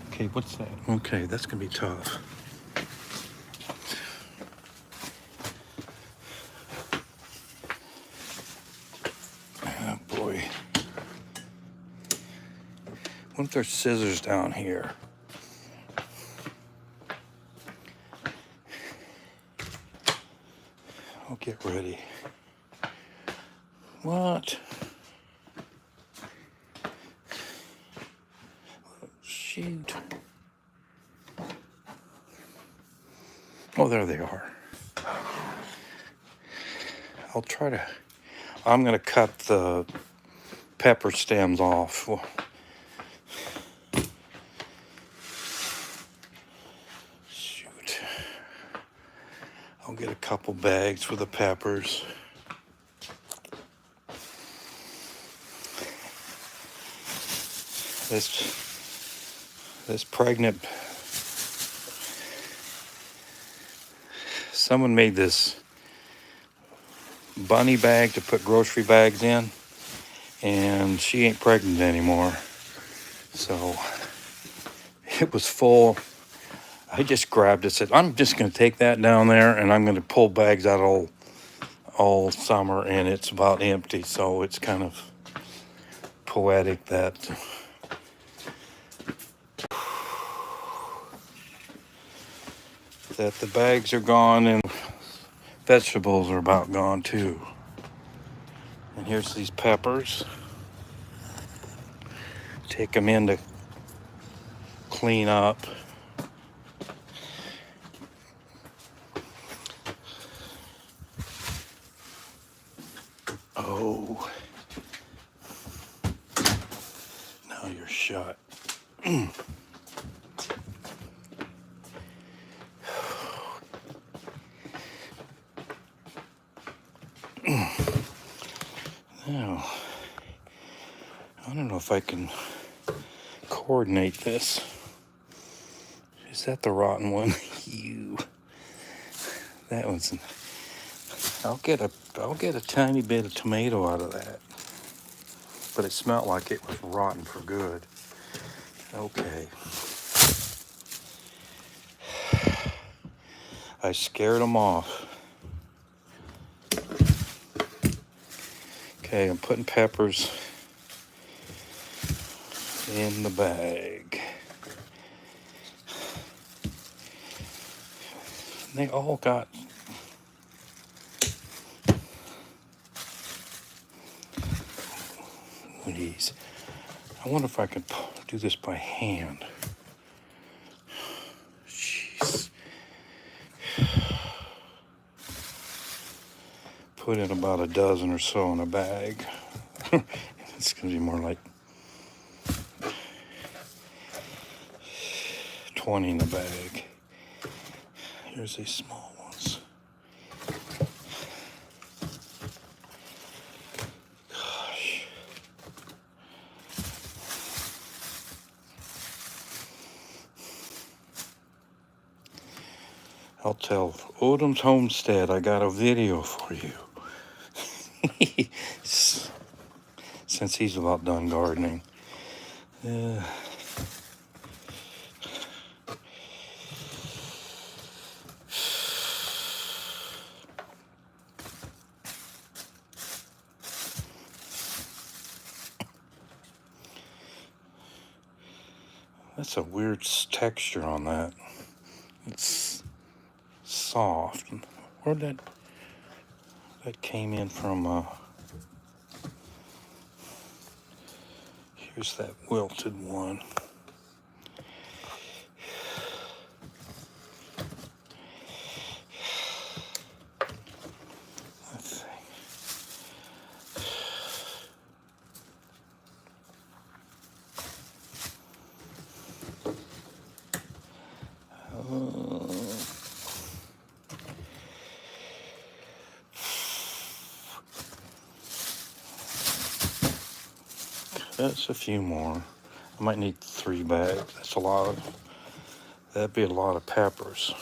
Okay, what's that? Okay, that's gonna be tough. Oh boy. What if there's scissors down here? I'll get ready. What? Shoot. Oh, there they are. I'm gonna cut the pepper stems off. Shoot. I'll get a couple bags for the peppers. This pregnant, someone made this bunny bag to put grocery bags in, and she ain't pregnant anymore. So it was full. I just grabbed it, said, I'm just going to take that down there and I'm going to pull bags out all summer, and it's about empty. So it's kind of poetic that the bags are gone and vegetables are about gone too. And here's these peppers. Take them in to clean up. Oh, now you're shut. Now, I don't know if I can coordinate this. Is that the rotten one? You. That one's. I'll get a tiny bit of tomato out of that. But it smelled like it was rotten for good. Okay. I scared them off. Okay, I'm putting peppers in the bag. They all got these. I wonder if I could do this by hand. Jeez. Put in about a dozen or so in a bag. It's gonna be more like 20 in the bag. Here's these small ones. Gosh. I'll tell Odom's Homestead I got a video for you. Since he's about done gardening. That's a weird texture on that. It's soft. Where'd that came in from? Here's that wilted one. Let's see. That's a few more. I might need 3 bags. That's a lot of, that'd be a lot of peppers.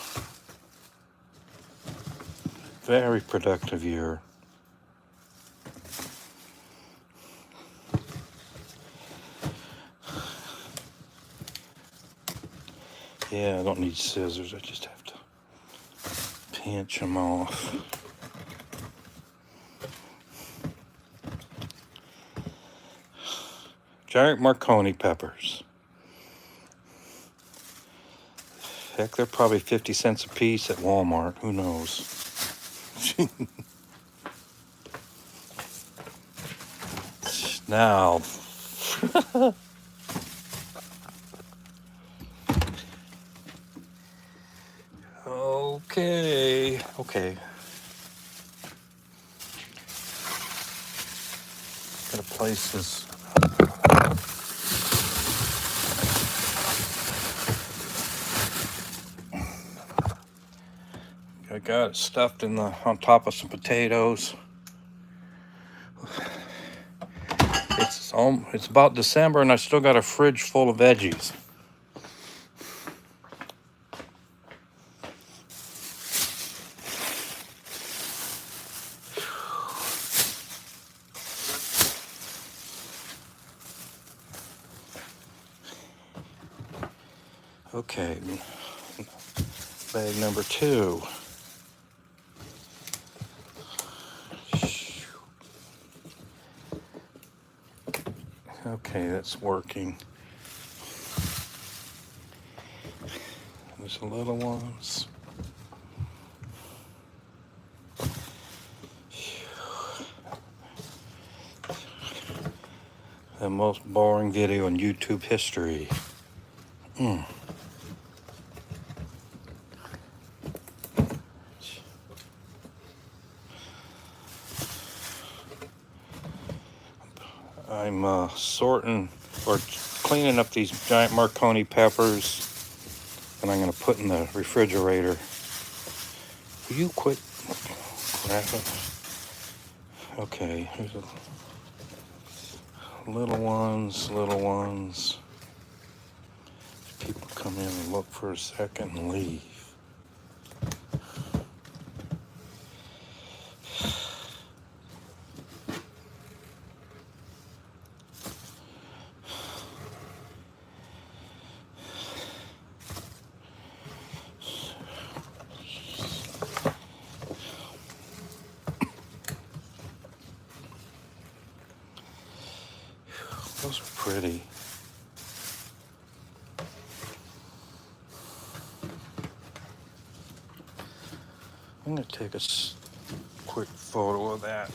Very productive year. Yeah, I don't need scissors. I just have to pinch them off. Giant Marconi peppers. Heck, they're probably 50 cents a piece at Walmart. Who knows? Now, okay. Gotta place this. I got it stuffed on top of some potatoes. It's about December and I still got a fridge full of veggies. Okay, bag number 2. Okay, that's working. There's the little ones. The most boring video in YouTube history. I'm sorting or cleaning up these giant Marconi peppers, and I'm going to put in the refrigerator. Will you quit grabbing? Okay, here's little ones. People come in and look for a second and leave. Those are pretty. I'm going to take a quick photo of that.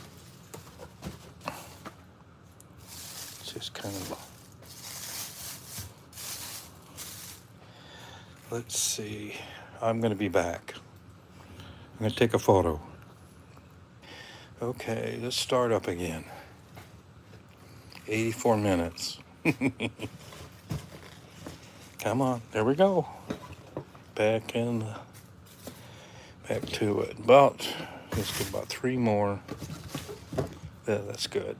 It's just kind of... Let's see. I'm going to be back. I'm going to take a photo. Okay, let's start up again. 84 minutes. Come on, there we go. Back to it. Let's get about 3 more. That's good.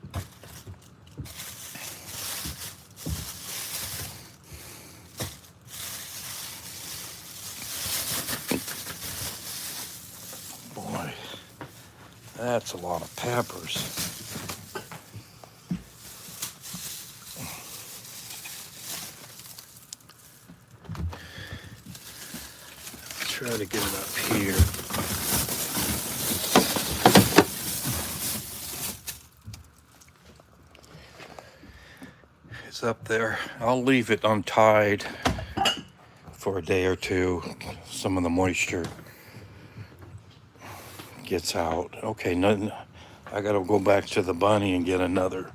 Boy, that's a lot of peppers. Try to get it up here. It's up there. I'll leave it untied for a day or two. Some of the moisture gets out. Okay, nothing. I gotta go back to the bunny and get another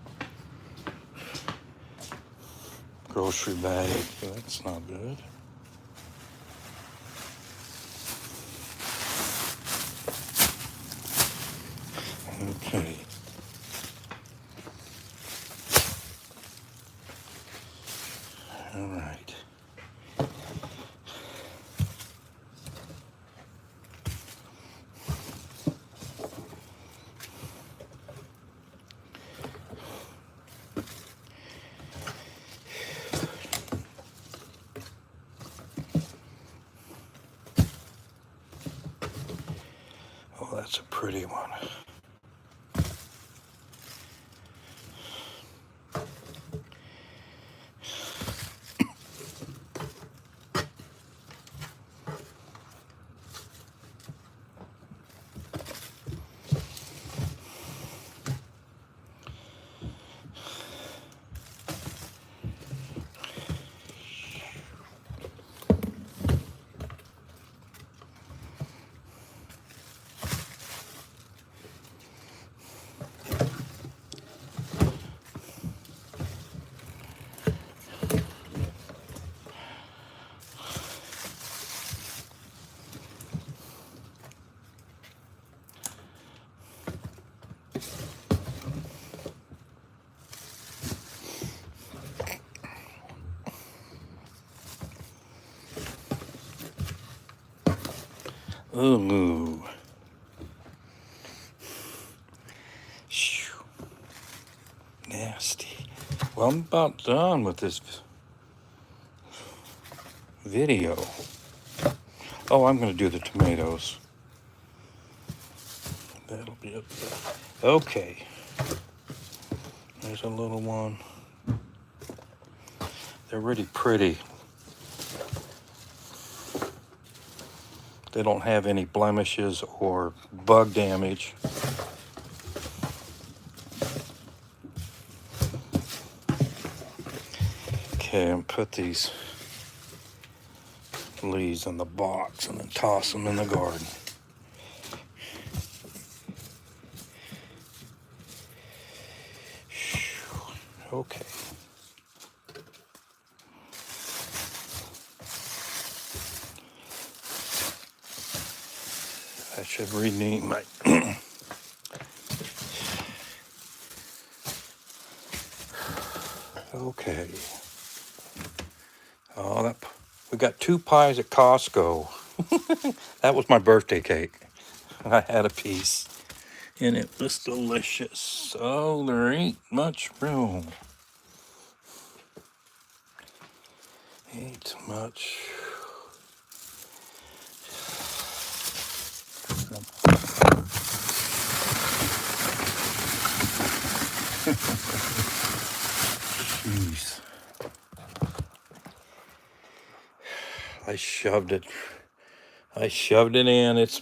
grocery bag. That's not good. Okay. All right. Oh, that's a pretty one. Ooh. Shoo. Nasty. Well, I'm about done with this video. Oh, I'm going to do the tomatoes. That'll be up there. Okay. There's a little one. They're really pretty. They don't have any blemishes or bug damage. Okay, and put these leaves in the box and then toss them in the garden. Okay. I should rename my okay. Oh, that we got 2 pies at Costco. That was my birthday cake. I had a piece, and it was delicious. So there ain't much room. Ain't much. Jeez. I shoved it in. It's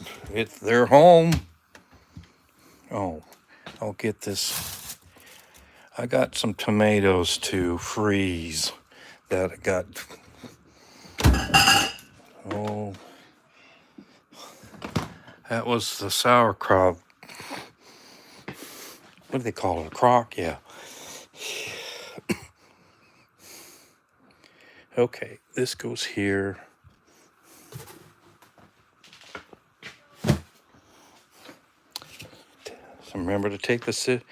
they're home. Oh, I'll get this. I got some tomatoes to freeze that I got. Oh, that was the sauerkraut. What do they call it? A crock? Yeah. Okay, this goes here. So remember to take the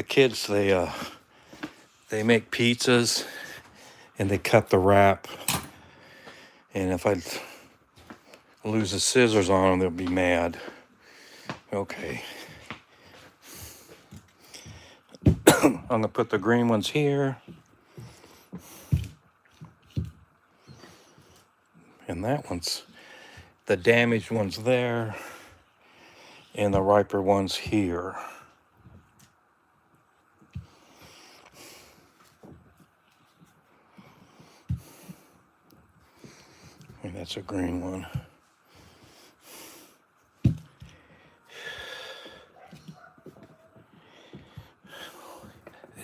kids. They make pizzas and they cut the wrap. And if I lose the scissors on them, they'll be mad. Okay. I'm gonna put the green ones here. And that one's, the damaged one's there. And the riper one's here. And that's a green one.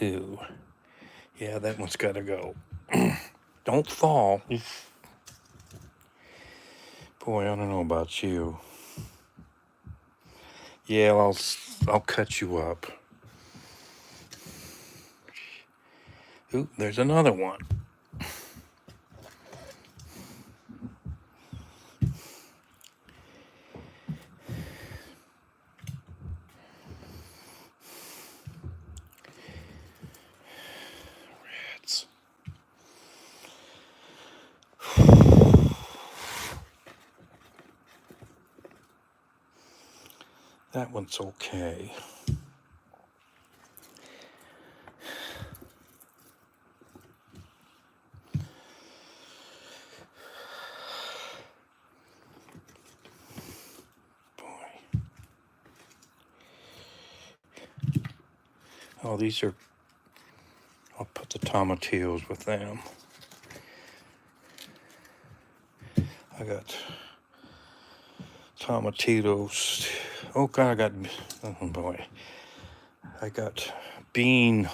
Ew. Yeah, that one's gotta go. Don't fall. Boy, I don't know about you. Yeah, I'll cut you up. Ooh, there's another one. Rats. That one's okay. Boy. Oh, these are, I'll put the tomatillos with them. I got tomatillos. Oh God, oh boy. I got bean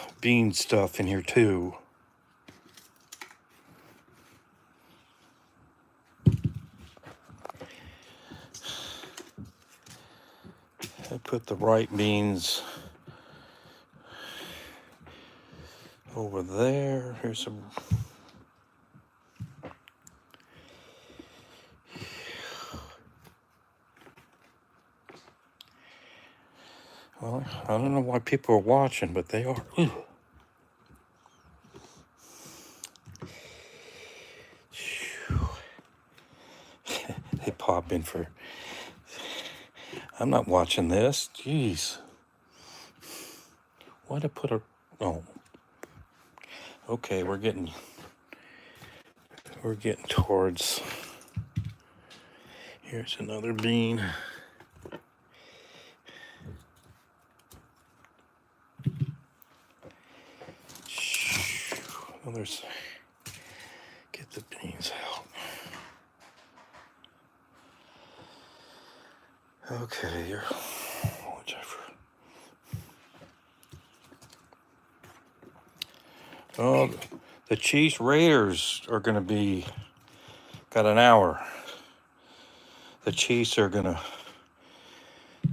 stuff in here too. I put the right beans over there. Here's some. Well, I don't know why people are watching, but they are. Ooh. They pop in for. I'm not watching this. Jeez. Why'd I put a. Oh. Okay, we're getting towards. Here's another bean. Well, get the beans out. Okay, here. Oh, the Chiefs Raiders are going to be, got an hour. The Chiefs are going to,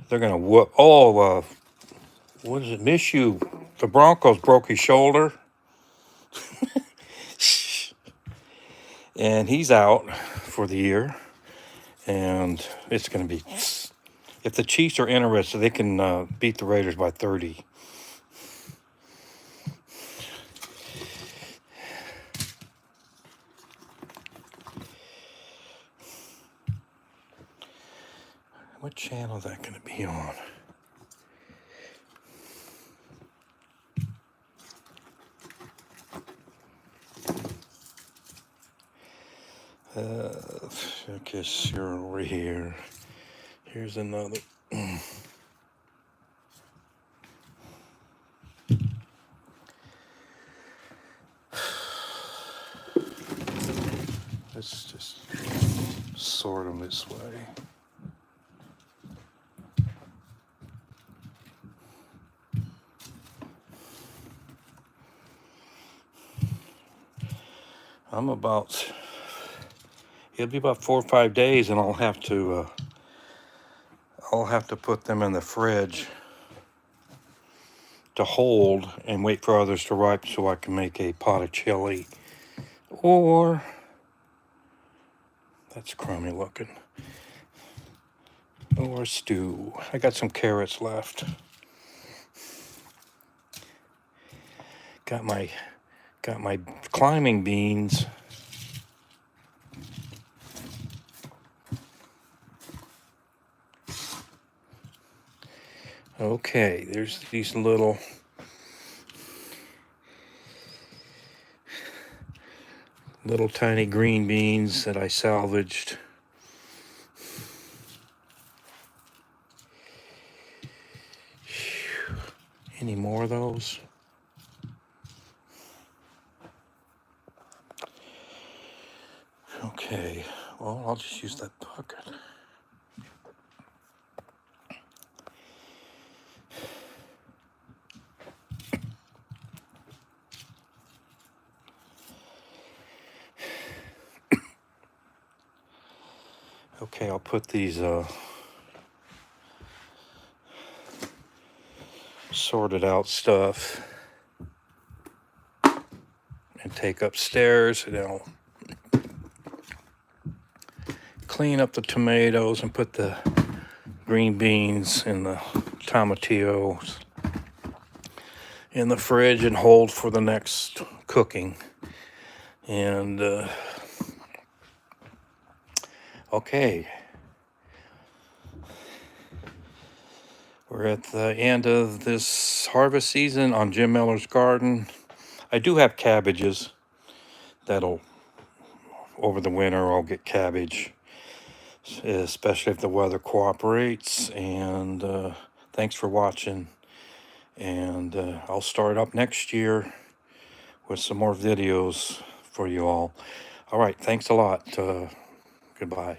they're going to whoop. Oh, what is it? Minshew. The Broncos broke his shoulder. And he's out for the year. And it's going to be, if the Chiefs are interested, they can beat the Raiders by 30. What channel is that going to be on? I guess you're over here. Here's another. Let's just sort them this way. It'll be about 4 or 5 days, and I'll have to put them in the fridge to hold and wait for others to ripen so I can make a pot of chili, or that's crummy looking, or stew. I got some carrots left. Got my climbing beans. Okay, there's these little tiny green beans that I salvaged. Any more of those? Okay, well, I'll just use that bucket. Okay, I'll put these sorted out stuff and take upstairs, and I'll clean up the tomatoes and put the green beans and the tomatillos in the fridge and hold for the next cooking. And okay, we're at the end of this harvest season on Jim Miller's garden. I do have cabbages that'll, over the winter, I'll get cabbage, especially if the weather cooperates. And thanks for watching. And I'll start up next year with some more videos for you all. All right, thanks a lot. Goodbye.